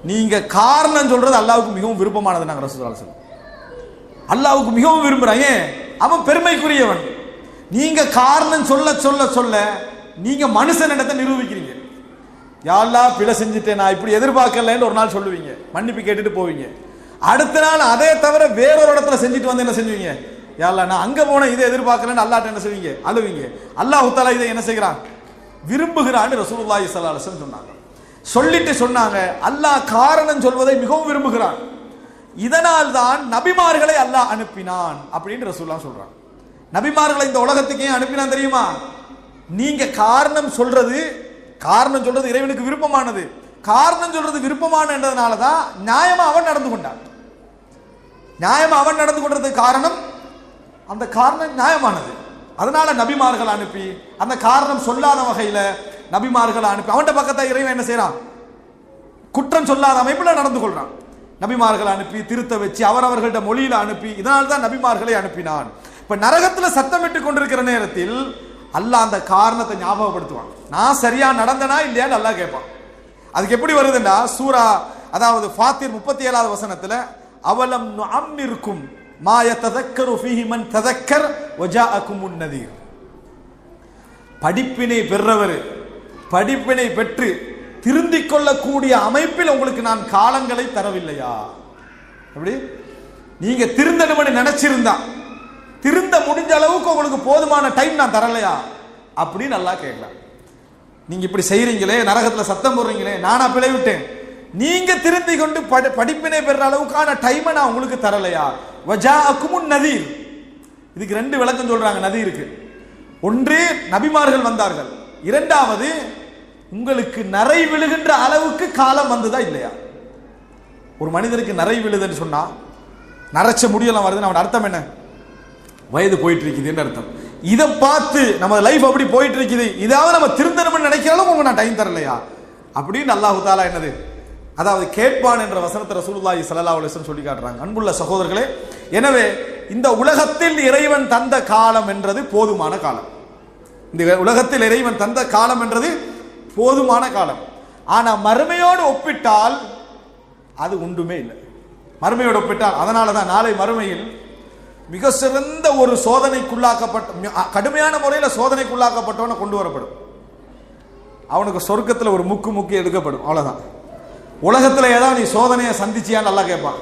Speaker 1: நீங்க காரணம் சொல்றது அல்லாஹ்வுக்கு மிகவும் விருப்பமானது. நாங்க ரசூலுல்லாஹி சொல்லுவோம், அல்லாஹ்வுக்கு மிகவும் விரும்புறான். ஏன்? அவன் பெருமைக்குரியவன். நீங்க காரணம் சொல்ல சொல்ல சொல்ல நீங்க மனுஷனிடத்தை நிரூபிக்கிறீங்க. யா அல்லாஹ் பிழை செஞ்சுட்டேன், நான் இப்படி எதிர்பார்க்கலன்னு ஒரு நாள் சொல்லுவீங்க, மன்னிப்பு கேட்டுட்டு போவீங்க. அடுத்த நாள் அதே தவிர வேறொரு இடத்துல செஞ்சுட்டு வந்து என்ன செஞ்சுவீங்க? யா அல்லாஹ் நான் அங்க போன இதை எதிர்பார்க்கலன்னு அல்லாஹ்ட்ட என்ன செய்வீங்க? அழுவீங்க. அல்லாஹ் தஆலா இதை என்ன செய்கிறான்? விரும்புகிறான்னு ரசூலுல்லாஹி ஸல்லல்லாஹு அலைஹி வஸல்லம் சொன்னாங்க. சொல்லிட்டு சொன்னாங்க, அல்லாஹ் காரணம் சொல்வதை மிகவும் விரும்புகிறான். இதனால் தான் நபிமார்களை அல்லாஹ் அனுப்பினான் அப்படின்னு ரசூலுல்லாஹ் சொல்றாங்க. நபிமார்களை இந்த உலகத்துக்கு ஏன் அனுப்பினான் தெரியுமா? நீங்க காரணம் சொல்றது இறைவனுக்கு விருப்பமானது. காரணம் சொல்றது விருப்பமானதுனால தான் நியாயமா அவன் நடந்து கொண்டான். நியாயமா அவன் நடந்து கொண்டதுக்கு காரணம், அந்த காரணம் நியாயமானது. அதனால நபிமார்கள் அனுப்பி அந்த காரணம் சொல்லாத வகையில நபிமார்களை அனுப்பி அவன் பக்கத்தை இறைவன் என்ன செய்யறான்? குற்றம் சொல்லாத அமைப்புல நடந்து கொள்றான். நபிமார்களை அனுப்பி திருத்த வச்சு அவரவர்கள்ட்ட மொழியில அனுப்பி, இதனால தான் நபிமார்களை அனுப்பினான். இப்ப நரகத்துல சத்தமிட்டு கொண்டிருக்கிற நேரத்தில் அல்லாஹ் அந்த காரணத்தை ஞாபகப்படுத்துவான். நான் சரியா நடந்தனா இல்லையான்னு அல்லாஹ் கேட்பான். அதுக்கு எப்படி வருதுன்னா, சூரா அதாவது ஃபாத்திர் 37வது வசனத்துல, அவலம் நுஅம்மிர்கும் மா யததக்கரு ஃபீஹி மன் ததக்கர் வஜாஅகுமுன் நதீர். படிப்பினை பெற்றவர், படிப்பினை பெற்று திருந்திக் கொள்ளக்கூடிய அமைப்பில் உங்களுக்கு நான் காலங்களை தரவில்லையா? அப்படி நீங்க திருந்தணும்னு நினைச்சிருந்தா, திருந்த முடிஞ்ச அளவுக்கு உங்களுக்கு போதுமான டைம் நான் தரலையா அப்படின்னு நல்லா கேட்கலாம். நீங்க இப்படி செய்யறீங்களே, நரகத்துல சத்தம் போடுறீங்களே, நானா பிழை விட்டேன், நீங்க திருந்தி கொண்டு படிப்பினை பெற அளவுக்கான டைமை நான் உங்களுக்கு தரலையா? வஜாஅகுமுன் நதீர். இதுக்கு ரெண்டு விளக்கம் சொல்றாங்க நதீருக்கு. ஒன்று, நபிமார்கள் வந்தார்கள். இரண்டாவது, உங்களுக்கு நரை விழுகின்ற அளவுக்கு காலம் வந்ததா இல்லையா? ஒரு மனிதனுக்கு நரை விழுதுன்னு சொன்னா, நரைச்ச முடியலாம் வருதுன்னு அவன் அர்த்தம் என்ன? வயது போயிட்டு இருக்குது அர்த்தம். இதை பார்த்து நம்ம லைஃப் அப்படி போயிட்டு இருக்குது, இதாவது நம்ம திருந்தணும்னு நினைக்கிறாலும் உங்களுக்கு நான் டைம் தரலையா அப்படின்னு அல்லாஹ் தஆலா என்னது அதாவது கேட்பான் என்ற வசனத்தை ரசூலுல்லாஹி ஸல்லல்லாஹு அலைஹி வஸல்லம் சொல்லி காட்டுறாங்க. அன்புள்ள சகோதரர்களே, எனவே இந்த உலகத்தில் இறைவன் தந்த காலம் என்றது போதுமான காலம். இந்த உலகத்தில் இறைவன் தந்த காலம் என்றது போதுமான காலம். ஆனா மறுமையோடு ஒப்பிட்டால் அது ஒன்றுமே இல்லை. மறுமையோடு ஒப்பிட்டால், அதனால தான் நாளை மறுமையில் மிக சிறந்த ஒரு சோதனைக்குள்ளாக்கப்பட்ட, கடுமையான முறையில் சோதனைக்குள்ளாக்கப்பட்டவனை கொண்டு வரப்படும். அவனுக்கு சொர்க்கத்தில் ஒரு முக்கு எடுக்கப்படும், அவ்வளவுதான். உலகத்தில் ஏதாவது நீ சோதனையை சந்திச்சியான்னு நல்லா கேட்பான்.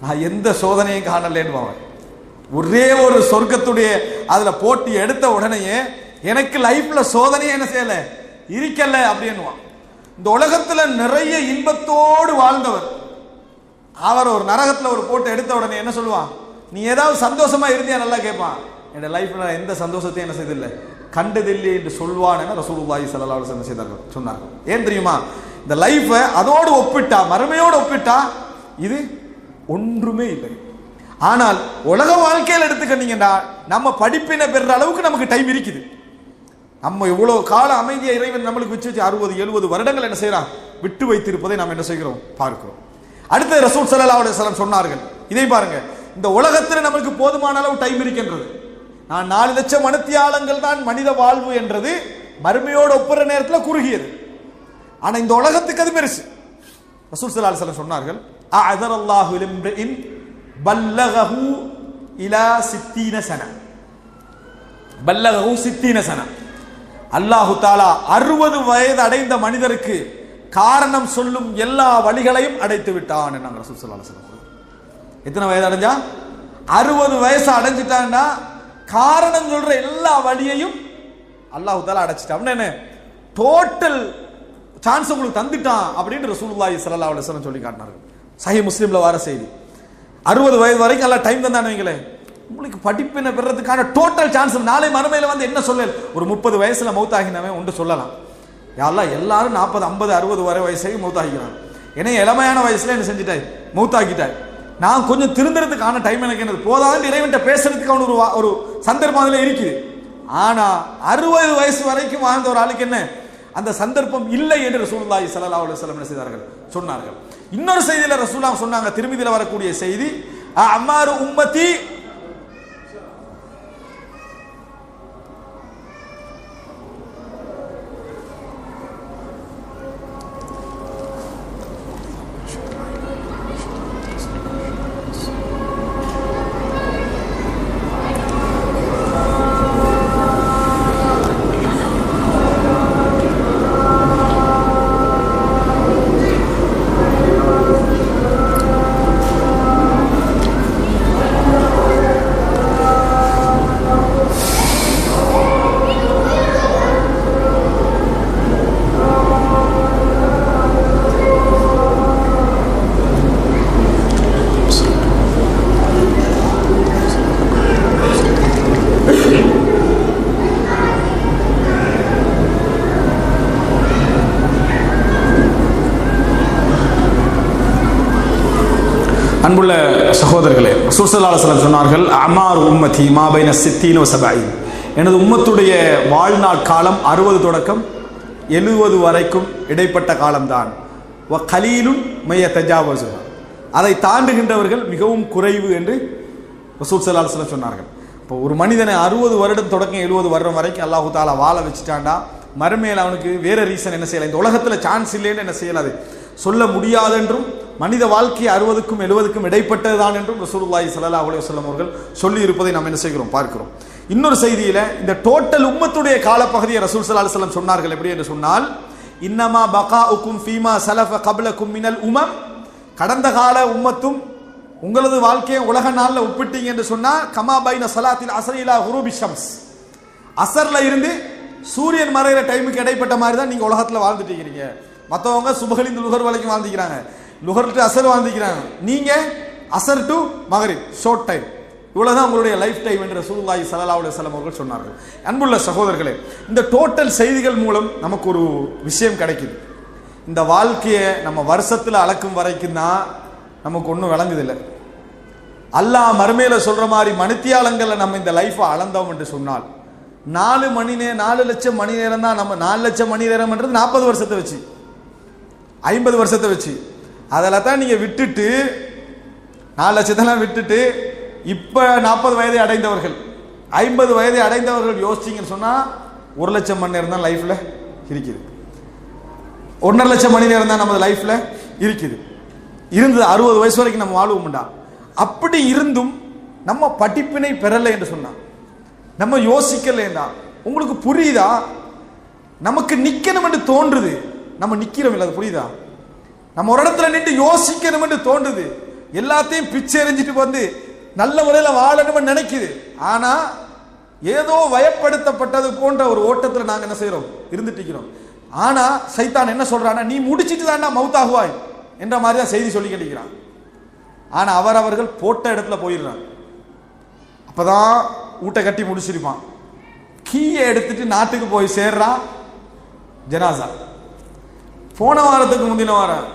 Speaker 1: நான் எந்த சோதனையும் காணலேன்னு அவன். ஒரே ஒரு சொர்க்கத்துடைய அதுல போட்டி எடுத்த உடனேயே எனக்கு லைஃப்ல சோதனையை என்ன செய்யல இருக்கல அப்படின்னுவான். இந்த உலகத்துல நிறைய இன்பத்தோடு வாழ்ந்தவர் அவர் ஒரு நரகத்துல ஒரு போட்டு எடுத்த உடனே என்ன சொல்லுவான்? நீ ஏதாவது சந்தோஷமா இருந்தியா நல்லா கேட்பான். என் லைஃப்ல எந்த சந்தோஷத்தையும் என்ன செய்தில்லை, கண்டதில்லை என்று சொல்வான் என ரசூலுல்லாஹி ஸல்லல்லாஹு அலைஹி வஸல்லம் சொன்னார்கள். ஏன் தெரியுமா? இந்த லைஃபை அதோடு ஒப்பிட்டா, மறுமையோடு ஒப்பிட்டா இது ஒன்றுமே இல்லை. ஆனால் உலக வாழ்க்கையில் எடுத்துக்கிட்டீங்கன்னா நம்ம படிப்பினை பெற அளவுக்கு நமக்கு டைம் இருக்குது. நம்ம இவ்வளவு கால அமைதியை இறைவன் நம்மளுக்கு வச்சு 60-70 வருடங்கள் என்ன செய்யறான், விட்டு வைத்திருப்பதை நாம் என்ன செய்கிறோம், பார்க்கிறோம். அடுத்து ரசூல் ஸல்லல்லாஹு அலைஹி வஸல்லம் சொன்னார்கள், இதை பாருங்க, இந்த உலகத்தில் நமக்கு போதுமான அளவு டைம் இருக்கின்றது. நான் 4 லட்சம் மணித்தியாலங்கள் தான் மனித வாழ்வு என்றது மறுமையோடு ஒப்புற நேரத்தில் குறுகியது. ஆனா இந்த உலகத்துக்கு அது பெருசு. ரசூல் ஸல்லல்லாஹு அலைஹி வஸல்லம் சொன்னார்கள், அஅதரல்லாஹு லிம்ரிஇன் பல்லகஹு இலா 60 சன, பல்லகஹு 60 சன. அல்லாஹு தஆலா 60 வயது அடைந்த மனிதருக்கு காரணம் சொல்லும் எல்லா வழிகளையும் அடைத்து விட்டான் என்கிறாங்க ரசூல் ஸல்லல்லாஹு அலைஹி வஸல்லம். எத்தனை வயது அடைஞ்சா? 60 வயசு அடைஞ்சிட்டான்னா காரணம் சொல்ற எல்லா வழியையும் அல்லாஹு தஆலா அடைச்சிட்டான். என்ன டோட்டல் சான்ஸ் உங்களுக்கு தந்துட்டான் அப்படின்னு ரசூலுல்லாஹி ஸல்லல்லாஹு அலைஹி வஸல்லம் சொல்லி காட்டினார்கள். சஹீஹ் முஸ்லிம்ல வர செய்தி. 60 வயது வரைக்கும் நல்லா டைம் தந்தானே வைங்களேன், உங்களுக்கு படிப்பினை பெறதுக்கான டோட்டல் சான்ஸ். நாளை மறுமையில வந்து என்ன சொல்ல, ஒரு 30 வயசுல மௌத்தாகினவன் உண்டு சொல்லலாம், யாரெல்லாம் எல்லாரும் 40 50 60 வரை வயசுக்கு மௌத்தாகிக்கிறாங்க. ஏன்னா இளமையான வயசுல என்ன செஞ்சுட்டாய், மௌத்தாக்கிட்டாய். நான் கொஞ்சம் திருந்துறதுக்கான டைம் எனக்கு என்னது போதாது, இறைவன்ட்ட பேசுறதுக்கு அவனு ஒரு சந்தர்ப்பம் அதுல இருக்குது. ஆனா 60 வயசு வரைக்கும் வாழ்ந்த ஒரு ஆளுக்கு என்ன அந்த சந்தர்ப்பம் இல்லை என்று ரசூலுல்லாஹி ஸல்லல்லாஹு அலைஹி வஸல்லம் என்ன செய்தார்கள், சொன்னார்கள். இன்னொரு செய்தியில ரசூலுல்லாஹ் சொன்னாங்க, திருமிதியில வரக்கூடிய செய்தி, அம்மாரு உம்மத்தி, அன்புள்ள சகோதரர்களே, ரசூல் ஸல்லல்லாஹு அலைஹி வஸல்லம் சொன்னார்கள், அமார் உம்மதி மா பைன 60 வ 70, எனது உம்மத்துடைய வாழ்நாள் காலம் 60 தொடக்கம் 70 வரைக்கும் இடைப்பட்ட காலம்தான். வ கலீலுன் மை யதஜாவஸு, அதை தாண்டுகின்றவர்கள் மிகவும் குறைவு என்று ரசூல் ஸல்லல்லாஹு அலைஹி வஸல்லம் சொன்னார்கள். இப்போ ஒரு மனிதனை 60 வருடம் தொடக்கம் 70 வருடம் வரைக்கும் அல்லாஹு தஆலா வாழ வச்சுட்டாண்டா, மறுமையில் அவனுக்கு வேற ரீசன் என்ன செய்யலாம், இந்த உலகத்தில் சான்ஸ் இல்லைன்னு என்ன செய்யலாது சொல்ல முடியாதென்றும், மனித வாழ்க்கை 60க்கும் 70க்கும் இடைப்பட்டதுதான் என்றும் ரசூலுல்லாஹி ஸல்லல்லாஹு அலைஹி வஸல்லம் அவர்கள் சொல்லி இருப்பதை நாம் என்ன செய்கிறோம், பார்க்கிறோம். இன்னொரு செய்தியில இந்த டோட்டல் உம்மத்துடைய காலப்பகுதியை ரசூல் ஸல்லல்லாஹு அலைஹி வஸல்லம் சொன்னார்கள். எப்படி என்று சொன்னால், இன்னமா பகாஉக்கும் ஃபீமா ஸலஃப கப்லக்கும் மினல் உமம், கடந்த கால உம்மத்தும் உங்களது வாழ்க்கையை உலக நாளில் ஒப்பிட்டீங்க என்று சொன்னா, கமா பைன ஸலாத்தில் அஸ்ரி இலா குரூபி ஷம்ஸ், அசர்ல இருந்து சூரியன் மறைகிற டைமுக்கு இடைப்பட்ட மாதிரி தான் நீங்க உலகத்தில் வாழ்ந்துட்டு இருக்கிறீங்க. மற்றவங்க சுபஹலிந்து லுகர் வரைக்கும் வாழ்ந்துக்கிறாங்க, லுகர் டு அசர் வாழ்ந்துக்கிறாங்க, நீங்க அசர் டு மகரிப் ஷார்ட் டைம், இவ்வளவுதான் உங்களுடைய லைஃப் டைம் என்று ரசூலுல்லாஹி ஸல்லல்லாஹு அலைஹி வஸல்லம் அவர்கள் சொன்னார்கள். அன்புள்ள சகோதரர்களே, இந்த டோட்டல் செய்திகள் மூலம் நமக்கு ஒரு விஷயம் கிடைக்குது. இந்த வாழ்க்கையை நம்ம வருஷத்தில் அளக்கும் வரைக்கும் தான் நமக்கு ஒன்றும் விளங்குதில்லை. அல்லாஹ் மறுமையில சொல்ற மாதிரி மணித்தியாலங்கள்ல நம்ம இந்த லைஃபை அளந்தோம் என்று சொன்னால், 4 லட்சம் மணி நேரம் தான். நம்ம 4 லட்சம் மணி நேரம்ன்றது 40 வருஷத்தை வச்சு, 50 வருஷத்தை வச்சு, அதில் தான் நீங்க விட்டுட்டு 4 லட்சத்தெல்லாம் விட்டுட்டு இப்ப 40 வயதை அடைந்தவர்கள் 50 வயதை அடைந்தவர்கள் யோசிச்சிங்கன்னு சொன்னா 1 லட்சம் மணி நேரம் தான் லைஃப்ல இருக்குது. 1.5 லட்சம் மணி நேரம் தான் நம்ம லைஃப்ல இருக்குது. இருந்தது 60 வயசு வரைக்கும் நம்ம வாழ்வோம்டா. அப்படி இருந்தும் நம்ம படிப்பினை பெறலை என்று சொன்னா, நம்ம யோசிக்கலைண்டா, உங்களுக்கு புரியுதா? நமக்கு நிக்கணும் என்று தோன்றுது, நம்ம நிக்கிறோம் இல்லை, அது புரியுதா? நம்ம ஒரு இடத்துல நின்று யோசிக்கணும் என்று தோன்றுது, எல்லாத்தையும் பிச்சை எறிஞ்சிட்டு வந்து நல்ல முறையில் வாழணும்னு நினைக்குது. ஆனா ஏதோ வயப்படுத்தப்பட்டது போன்ற ஒரு ஓட்டத்தில் நாங்க என்ன செய்யறோம், இருந்துட்டு இருக்கிறோம். ஆனா சைத்தான் என்ன சொல்றான்னா, நீ முடிச்சிட்டு தாண்டா மவுத்தாகுவாய் என்ற மாதிரி தான் செய்தி சொல்லி கேட்கிறான். ஆனா அவர்கள் போட்ட இடத்துல போயிடுறாங்க. அப்பதான் ஊட்ட கட்டி முடிச்சிருப்பான், கீயை எடுத்துட்டு நாட்டுக்கு போய் சேர்றான். ஜனாசா போன வாரத்துக்கு முந்தின வாரம்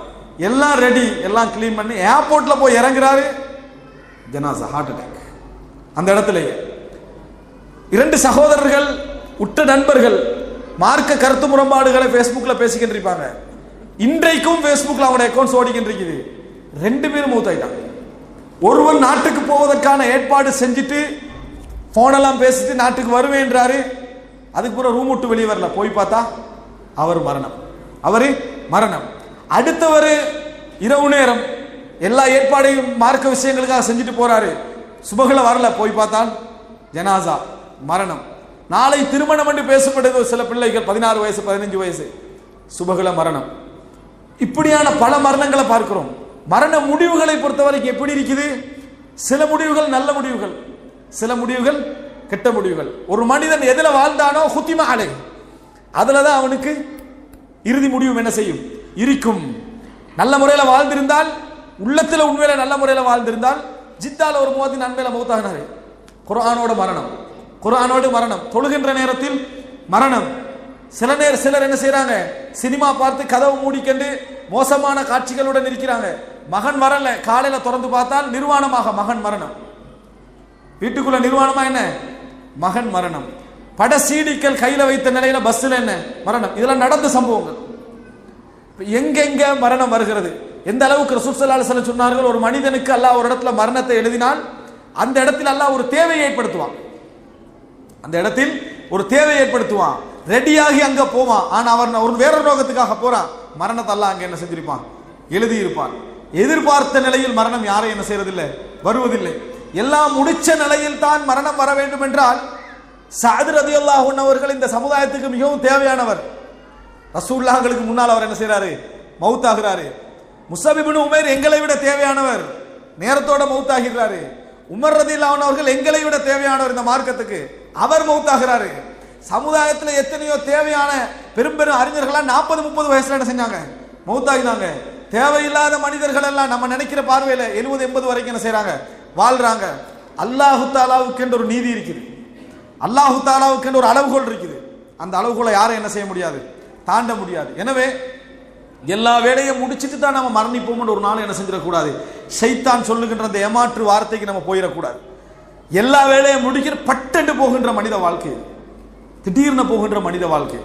Speaker 1: எல்லாம் ரெடி, எல்லாம் கிளீன் பண்ணி ஏர்போர்ட்ல போய் இறங்குறாரு. ஜனாசா ஹார்ட் அட்டாக். அந்த இடத்துலயே 2 சகோதரர்கள், உற்ற நண்பர்கள், மார்க்க கருத்து முரண்பாடுகளை பேஸ்புக்ல பேசிக்கிட்டு இருப்பாங்க. இன்றைக்கும் பேஸ்புக்ல அவங்களுடைய அக்கௌண்ட்ஸ் ஓடிக்கிட்டு இருக்குது. 2 பேரும் மூத்தாயிட்டாங்க. ஒருவன் நாட்டுக்கு போவதற்கான ஏற்பாடு செஞ்சுட்டு போனெல்லாம் பேசிட்டு நாட்டுக்கு வருவேன்றாரு. அதுக்கு பிறகு ரூம் விட்டு வெளியே வரல, போய் பார்த்தா அவர் மரணம். அடுத்தவர் இரவு நேரம் எல்லா ஏற்பாடையும் மார்க்க விஷயங்களுக்காக செஞ்சுட்டு போறாரு, சுபகளை வரல, போய் பார்த்தால் ஜனாசா மரணம். நாளை திருமணம் என்று பேசப்படுது. சில பிள்ளைகள் 16 வயசு 15 வயசு, சுபகல மரணம். இப்படியான பல மரணங்களை பார்க்கிறோம். மரண முடிவுகளை பொறுத்தவரைக்கும் எப்படி இருக்குது? சில முடிவுகள் நல்ல முடிவுகள், சில முடிவுகள் கெட்ட முடிவுகள். ஒரு மனிதன் எதுல வாழ்ந்தானோ ஹுத்திமா அலை, அதுலதான் அவனுக்கு இறுதி முடிவும் என்ன செய்யும், இருக்கும். நல்ல முறையில் வாழ்ந்திருந்தால் உள்ளத்துல உண்மையில நல்ல முறையில் வாழ்ந்திருந்தால் ஜித்தால ஒரு முவாத்தின் அண்மையில மௌத்தாகினாரு. குர்ஆனோட மரணம், குர்ஆனோடு மரணம், தொழுகின்ற நேரத்தில் மரணம். சிலர் என்ன செய்யறாங்க, சினிமா பார்த்து கதவு மூடிக்கொண்டு மோசமான காட்சிகளுடன் இருக்கிறாங்க. மகன் வரல, காலையில திறந்து பார்த்தால் நிர்வாணமாக மகன் மரணம். வீட்டுக்குள்ள நிர்வாணமா என்ன, மகன் மரணம். பட சீடிக்கல் கையில வைத்த நிலையில பஸ்ல என்ன மரணம். இதெல்லாம் நடந்த சம்பவங்கள். எங்கெங்க மரணம் வருகிறது, எந்த அளவுக்கு ரசூல் ஸல்லல்லாஹு அலைஹி வஸல்லம் சொன்னார்கள், ஒரு மனிதனுக்கு அல்லாஹ் ஒரு இடத்துல மரணத்தை எழுதினால் அந்த இடத்தில் அல்லாஹ் ஒரு தேவையை ஏற்படுத்துவான். அந்த இடத்தில் ஒரு தேவையை ஏற்படுத்துவான், ரெடியாகி அங்க போவான். ஆனா அவர் ஒரு வேறொரு நோக்கத்துக்காக போறான், மரணத்தை அல்லாஹ் அங்க என்ன செஞ்சிருப்பான், எழுதி இருப்பான். எதிர்பார்த்த நிலையில் மரணம் யாரை என்ன செய்யறதில்லை, வருவதில்லை. எல்லாம் முடிச்ச நிலையில் தான் மரணம் வர வேண்டும் என்றால் சஅத் ரலியல்லாஹு அன்ஹு அவர்கள் இந்த சமுதாயத்துக்கு மிகவும் தேவையானவர். ரசூலுல்லாஹ்களுக்கு முன்னால் அவர் என்ன செய்யறாரு, மௌத்தாகிறாரு. முஸஅப் இப்னு உமைர் எங்களை விட தேவையானவர், நேரத்தோட மௌத்தாகிறாரு. உமர் ரலியல்லாஹு அன்ஹு அவர்கள் எங்களை விட தேவையானவர் இந்த மார்க்கத்துக்கு, அவர் மௌத்தாகிறாரு. சமுதாயத்தில் எத்தனையோ தேவையான பெரும் பெரும் அறிஞர்கள்லாம் 40-30 வயசுல என்ன செஞ்சாங்க, மௌத்தாகினாங்க. தேவையில்லாத மனிதர்கள் எல்லாம் நம்ம நினைக்கிற பார்வையில 70-80 வரைக்கும் என்ன செய்யறாங்க, வாழ்றாங்க. அல்லாஹு தாலாவுக்கு என்று ஒரு நீதி இருக்குது, அல்லாஹு தாலாவுக்கு என்று ஒரு அளவுகோல் இருக்குது. அந்த அளவுகோலை யாரும் என்ன செய்ய முடியாது, தாண்ட முடியாது. எனவே எல்லா வேலையும் முடிச்சுட்டு தான் நம்ம மரணிப்போம் ஒரு நாள் என்ன செஞ்சிடக்கூடாது, ஷைத்தான் சொல்லுகின்ற அந்த ஏமாற்று வார்த்தைக்கு நம்ம போயிடக்கூடாது. எல்லா வேலையும் முடிக்கிற பட்டென்று போகின்ற மனித வாழ்க்கை, திடீர்னு போகின்ற மனித வாழ்க்கை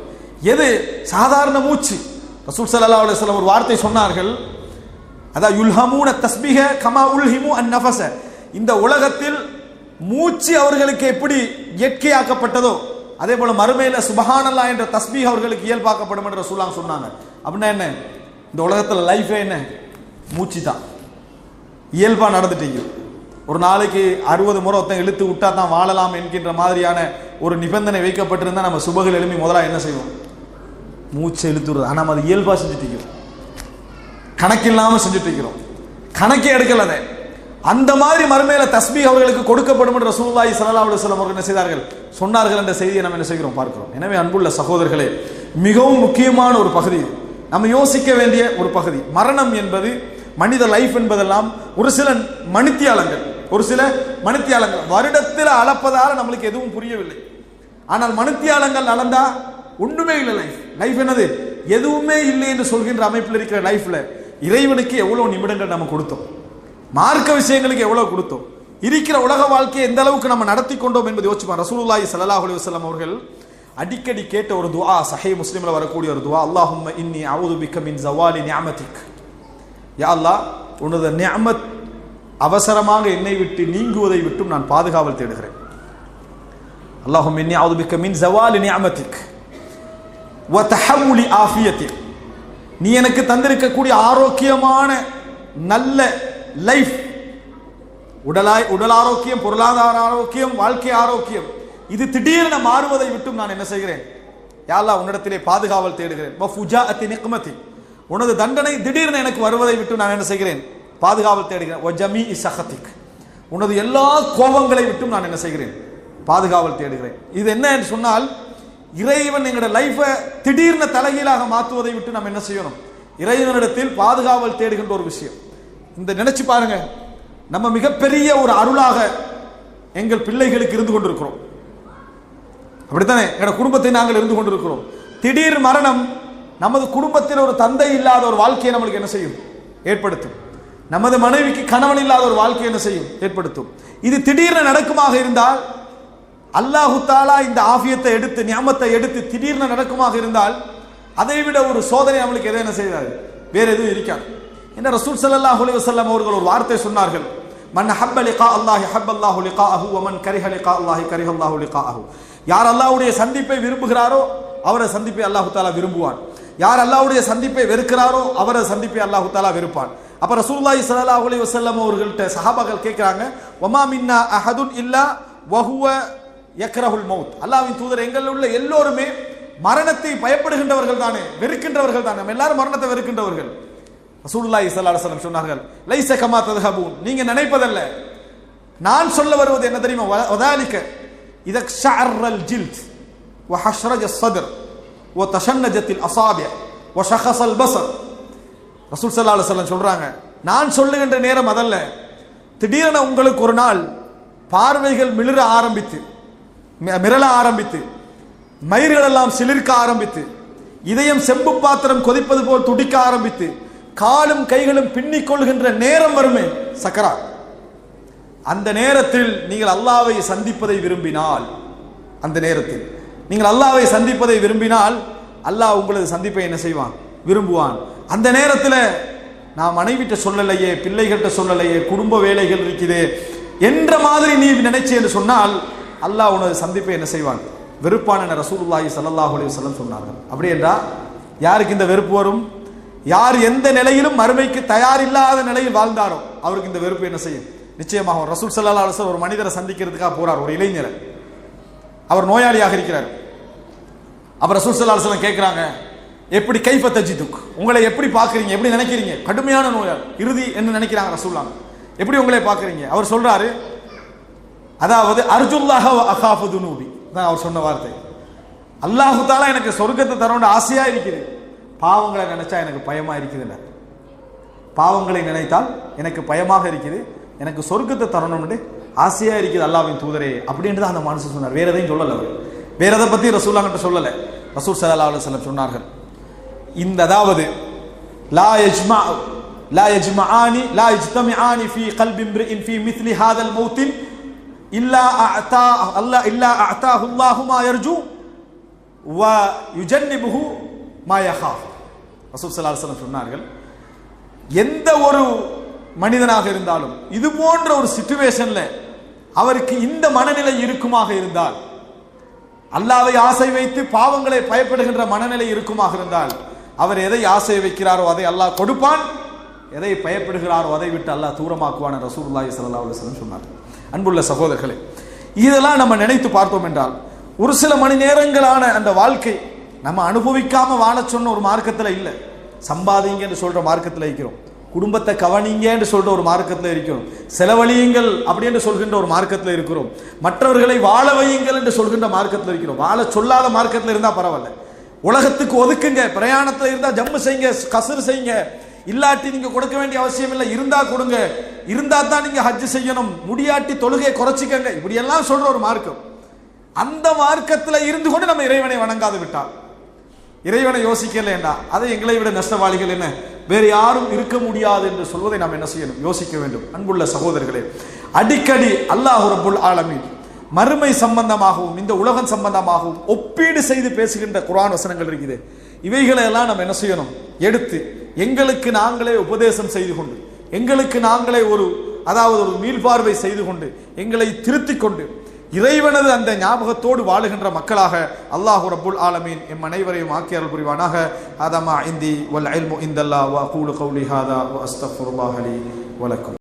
Speaker 1: எது, சாதாரண மூச்சு. ரசூல் ஸல்லல்லாஹு அலைஹி வஸல்லம் ஒரு வார்த்தை சொன்னார்கள், அதான் யுல்ஹமூன தஸ்பீஹ கமா உல்ஹிமு அன்-நஃபஸ. இந்த உலகத்தில் மூச்சு அவர்களுக்கு எப்படி இயற்கையாக்கப்பட்டதோ அதே போல மறுமையில சுப்ஹானல்லாஹ் என்ற தஸ்பீஹ் அவர்களுக்கு இயல்பாக்கப்படும் என்று ரசூலுல்லாஹ் சொன்னாங்க. அப்படின்னா என்ன, இந்த உலகத்துல லைஃபே என்ன, மூச்சு தான். இயல்பா நடந்துட்டீங்க. ஒரு நாளைக்கு 60 முறை ஒருத்தன் இழுத்து விட்டா தான் வாழலாம் என்கின்ற மாதிரியான ஒரு நிபந்தனை வைக்கப்பட்டிருந்தா நம்ம சுபகில் எழுப்பி முதலா என்ன செய்வோம், மூச்சை இழுத்து விடுறது. ஆனால் நம்ம அது இயல்பா செஞ்சுட்டு இருக்கிறோம், கணக்கில்லாம செஞ்சுட்டு இருக்கிறோம், கணக்கே எடுக்கல. அந்த மாதிரி மறுமையில தஸ்பீஹ் அவர்களுக்கு கொடுக்கப்படும் என்று ரசூலுல்லாஹி ஸல்லல்லாஹு அலைஹி வஸல்லம் அவர்கள் என்ன செய்தார்கள், சொன்னார்கள் என்ற செய்தியை நம்ம என்ன செய்கிறோம், பார்க்கிறோம். எனவே அன்புள்ள சகோதரர்களே, மிகவும் முக்கியமான ஒரு பகுதி, நம்ம யோசிக்க வேண்டிய ஒரு பகுதி. மரணம் என்பது, மனித லைஃப் என்பதெல்லாம் ஒரு சில மணித்தியாலங்கள், ஒரு சில மணித்தியாலங்கள் வருடத்தில் அளப்பதால நம்மளுக்கு எதுவும் புரியவில்லை. ஆனால் மணித்தியாலங்கள் அளந்தா ஒன்றுமே இல்லை. லைஃப் என்னது, எதுவுமே இல்லை என்று சொல்கின்ற அமைப்பில் இருக்கிற லைஃப்ல இறைவனுக்கு எவ்வளவு நிமிடங்கள் நம்ம கொடுத்தோம், மார்க்க விஷயங்களுக்கு எவ்வளவு கொடுத்தோம், இருக்கிற உலக வாழ்க்கையை எந்த அளவுக்கு நம்ம நடத்தி கொண்டோம் என்பதை யோசிப்போம். ரசூலுல்லாஹி ஸல்லல்லாஹு அலைஹி வஸல்லம் அவர்கள் அடிக்கடி கேட்ட ஒரு துஆ, சஹீஹ் முஸ்லிம்ல வரக்கூடிய ஒரு துஆ, அல்லாஹும்ம இன்னி அஊது பிக்க மின் ஸவாலி நிஅமதிக். யா அல்லாஹ், உனது நிஅமத் அவசரமாக என்னை விட்டு நீங்குவதை விட்டும் நான் பாதுகாவல் தேடுகிறேன். அல்லாஹும்ம இன்னி அஊது பிக்க மின் ஸவாலி நிஅமதிக் வ தஹவ்வுலி ஆஃபியத்திக். நீ எனக்கு தந்திருக்கக்கூடிய ஆரோக்கியமான நல்ல லைஃப், உடல் ஆரோக்கியம், பொருளாதார ஆரோக்கியம், வாழ்க்கை ஆரோக்கியம், இது திடீரென மாறுவதை விட்டும் நான் என்ன செய்கிறேன், யா அல்லாஹ் உன்னிடத்திலே பாதுகாவல் தேடுகிறேன். வ ஃபுஜாஅத்தி நிக்மதி, உனது தண்டனை திடீரென எனக்கு வருவதை விட்டு நான் என்ன செய்கிறேன், பாதுகாவல் தேடுகிறேன். வ ஜமீஇ சஹதிக், உனது எல்லா கோபங்களை விட்டும் நான் என்ன செய்கிறேன், பாதுகாவல் தேடுகிறேன். இது என்ன என்று சொன்னால், இறைவன் எங்களுடைய லைஃபை திடீர்னு தலைகீழாக மாற்றுவதை விட்டு நம்ம என்ன செய்யணும், இறைவனிடத்தில் பாதுகாவல் தேடுகின்ற ஒரு விஷயம். இந்த நினைச்சு பாருங்க, நம்ம மிகப்பெரிய ஒரு அருளாக எங்கள் பிள்ளைகளுக்கு இருந்து கொண்டிருக்கிறோம், அப்படித்தானே, எங்கள் குடும்பத்தை நாங்கள் இருந்து கொண்டிருக்கிறோம். திடீர் மரணம் நமது குடும்பத்தில் ஒரு தந்தை இல்லாத ஒரு வாழ்க்கையை நம்மளுக்கு என்ன செய்யும், ஏற்படுத்தும். நமது மனைவிக்கு கணவன் இல்லாத ஒரு வாழ்க்கை என்ன செய்யும், ஏற்படுத்தும். இது திடீர்னு நடக்குமாக இருந்தால், அல்லாஹு தாலா இந்த ஆஃபியத்தை எடுத்து, நியாமத்தை எடுத்து திடீர்னு நடக்குமாக இருந்தால், அதை விட ஒரு சோதனை நம்மளுக்கு எதை என்ன செய்யாது, வேற எதுவும் இருக்காது. என்ன ரசூல் ஸல்லல்லாஹு அலைஹி வஸல்லம் அவர்கள் ஒரு வார்த்தை சொன்னார்கள், மன் ஹப்ப லிகா அல்லாஹி ஹப்பல்லாஹு லிகாஅஹு வ மன் கரிஹ லிகா அல்லாஹி கரிஹல்லாஹு லிகாஅஹு. யார் அல்லாஹ்வுடைய சந்திப்பை விரும்புகிறாரோ அவரை சந்திப்பை அல்லாஹு தாலா விரும்புவான். யார் அல்லாஹ்வுடைய சந்திப்பை வெறுக்கிறாரோ அவரை சந்திப்பை அல்லாஹு தாலா வெறுப்பான். அப்ப ரசூலுல்லாஹி ஸல்லல்லாஹு அலைஹி வஸல்லம் அவர்கள்ட்ட சஹாபாக்கள் கேட்கிறாங்க, வமா மின்னா அஹதுன் இல்லா வஹுவ யக்ரஹுல் மௌத். அல்லாஹ்வின் தூதர், எங்களில் உள்ள எல்லோருமே மரணத்தை பயப்படுகின்றவர்கள் தானே, வெறுக்கின்றவர்கள் தானே, நம்ம எல்லாரும் மரணத்தை வெறுக்கின்றவர்கள். ரசூலுல்லாஹி ஸல்லல்லாஹு அலைஹி வஸல்லம் சொன்னார்கள், லைஸ கமா தத்ஹபூன், நீங்க நினைப்பதல்ல, நான் சொல்ல வருவது என்ன தெரியுமா, வதாலிக இதா ஷஅர்ரல் ஜில்த் வ ஹஷ்ரஜ ஸத்ர் வ தஷன்னஜத்தில் அஸாபி' வ ஷഖஸல் பஸர். ரசூல் ஸல்லல்லாஹு அலைஹி வஸல்லம் சொல்றாங்க, நான் சொல்லுகின்ற நேரம் அதல்ல. திடீரென உங்களுக்கு ஒரு நாள் பார்வைகள் மிளற ஆரம்பித்து மயிர்கள் எல்லாம் சிலிர்க்க ஆரம்பித்து இதயம் செம்பு பாத்திரம் கொதிப்பது போல் துடிக்க ஆரம்பித்து காலும் கைகளும் பின்னிக் கொள்கின்ற நேரம் வருமே சக்கராத். அந்த நேரத்தில் நீங்கள் அல்லாஹ்வை சந்திப்பதை விரும்பினால் அல்லாஹ் உங்களது சந்திப்பை என்ன செய்வான்? விரும்புவான். அந்த நேரத்தில் நான் மனைவிட்ட சொல்லலையே, பிள்ளைகிட்ட சொல்லலையே, குடும்ப வேலைகள் இருக்குது என்ற மாதிரி நீ நினைச்சு என்று சொன்னால் அல்லாஹ் உனது சந்திப்பை என்ன செய்வான்? வெறுப்பான ரசூலுல்லாஹி ஸல்லல்லாஹு அலைஹி வஸல்லம் சொன்னார்கள். அப்படி என்றால் யாருக்கு இந்த வெறுப்பு வரும்? யார் எந்த நிலையிலும் மறுமைக்கு தயாரில்லாத நிலையில் வாழ்ந்தாரோ அவருக்கு இந்த வெறுப்பு என்ன செய்யும்? நிச்சயமாக. ரசூல் ஸல்லல்லாஹு அலைஹி வஸல்லம் ஒரு மனிதரை சந்திக்கிறதுக்காக போறார், ஒரு இளைஞர், அவர் நோயாளியாக இருக்கிறார். அப்ப ரசூல் ஸல்லல்லாஹு அலைஹி வஸல்லம் கேட்கிறாங்க, எப்படி கைஃப தஜிதுக், உங்களை எப்படி பார்க்குறீங்க, எப்படி நினைக்கிறீங்க? கடுமையான நோயாளி, இறுதி என்ன நினைக்கிறாங்க ரசூலுல்லாஹ், எப்படி உங்களை பார்க்குறீங்க? அவர் சொல்றாரு, அதாவது அர்ஜுல்லாஹ வ அகாஃபு துனூபி தான் அவர் சொன்ன வார்த்தை. அல்லாஹு தஆலா எனக்கு சொர்க்கத்தை தரணும்னு ஆசையா இருக்குது, பாவங்களை நினைச்சா எனக்கு பயமா இருக்குதுல்ல. பாவங்களை நினைத்தால் எனக்கு பயமாக இருக்குது, எனக்கு சொர்க்கத்தை தரணும்னு ஆசையா இருக்குது அல்லாஹ்வின் தூதரே அப்படின்னு தான் அந்த மனுஷன் சொன்னார். வேற எதையும் சொல்லல. அவர் வேற எதை பத்தி ரசூலுல்லாஹ் கிட்ட சொல்லல. ரசூல் ஸல்லல்லாஹு அலைஹி வஸல்லம் சொன்னார்கள், இந்த அதாவது லா யஜ்தமிஆனி ஃபீ கல்பி இம்ரிஇன் ஃபீ மித்லி ஹாதல் மௌத்தின் இல்லா அஅதாஹு அல்லாஹு மா யர்ஜு வ யுஜன்னிபுஹு மா யகாஃப். ரசூல் ஸல்லல்லாஹு அலைஹி வஸல்லம் சொன்னார்கள், எந்த ஒரு மனிதனாக இருந்தாலும் இது போன்ற ஒரு சிச்சுவேஷன்ல அவருக்கு இந்த மனநிலை இருக்குமாக இருந்தால், அல்லாஹ்வை ஆசை வைத்து பாவங்களை பயப்படுகின்ற மனநிலை இருக்குமாக இருந்தால், அவர் எதை ஆசை வைக்கிறாரோ அதை அல்லாஹ் கொடுப்பான், எதை பயப்படுகிறாரோ அதை விட்டு அல்லாஹ் தூரமாக்குவான் ரசூலுல்லாஹி ஸல்லல்லாஹு அலைஹி வஸல்லம் சொன்னார். அன்புள்ள சகோதரர்களே, இதெல்லாம் நம்ம நினைத்து பார்த்தோம் என்றால் ஒரு சில மணி நேரங்களான அந்த வாழ்க்கை நம்ம அனுபவிக்காம வாழ சொன்ன ஒரு மார்க்கத்தில் இல்லை. சம்பாதிங்க என்று சொல்ற மார்க்கத்தில் இருக்கிறோம், குடும்பத்தை கவனிங்க என்று சொல்ற ஒரு மார்க்கத்தில் இருக்கிறோம், செலவழியுங்கள் அப்படி என்று சொல்கின்ற ஒரு மார்க்கத்தில் இருக்கிறோம், மற்றவர்களை வாழ வையுங்கள் என்று சொல்கின்ற மார்க்கத்தில் இருக்கிறோம். வாழ சொல்லாத மார்க்கத்தில் இருந்தா பரவாயில்ல, உலகத்துக்கு ஒதுக்குங்க, பிரயாணத்தில் இருந்தா ஜம்மு செய்யுங்க, கஸ்ர் செய்யுங்க, இல்லாட்டி நீங்க கொடுக்க வேண்டிய அவசியம் இல்லை, இருந்தா கொடுங்க, இருந்தா தான் நீங்க ஹஜ் செய்யணும், முடியாட்டி தொழுகையை குறைச்சிக்கங்க, இப்படி எல்லாம் சொல்ற ஒரு மார்க்கம். அந்த மார்க்கத்தில் இருந்து கொண்டு நம்ம இறைவனை வணங்காது விட்டால், இறைவனை யோசிக்கலைண்டா அதை எங்களை விட நஷ்டவாளிகள் என்ன வேறு யாரும் இருக்க முடியாது என்று சொல்வதை நாம் என்ன செய்யணும்? யோசிக்க வேண்டும். அன்புள்ள சகோதரர்களே, அடிக்கடி அல்லாஹ் ரப்புல் ஆலமீன் மறுமை சம்பந்தமாகவும் இந்த உலகம் சம்பந்தமாகவும் ஒப்பீடு செய்து பேசுகின்ற குர்ஆன் வசனங்கள் இருக்குது. இவைகளை எல்லாம் நம்ம என்ன செய்யணும்? எடுத்து எங்களுக்கு நாங்களே உபதேசம் செய்து கொண்டு, எங்களுக்கு நாங்களே ஒரு மீள்பார்வை செய்து கொண்டு, எங்களை திருத்திக் கொண்டு இறைவனது அந்த ஞாபகத்தோடு வாழுகின்ற மக்களாக அல்லாஹ் ரப்புல் ஆலமீன் எம் அனைவரையும் ஆக்கி அருள் புரிவானாக. ஹதா மா இந்தி வல் இல்மு இந்தல்லாஹ் வ அகூலு கௌலி ஹாதா வ அஸ்தக்ஃபிருல்லாஹ லி வ லக்கும்.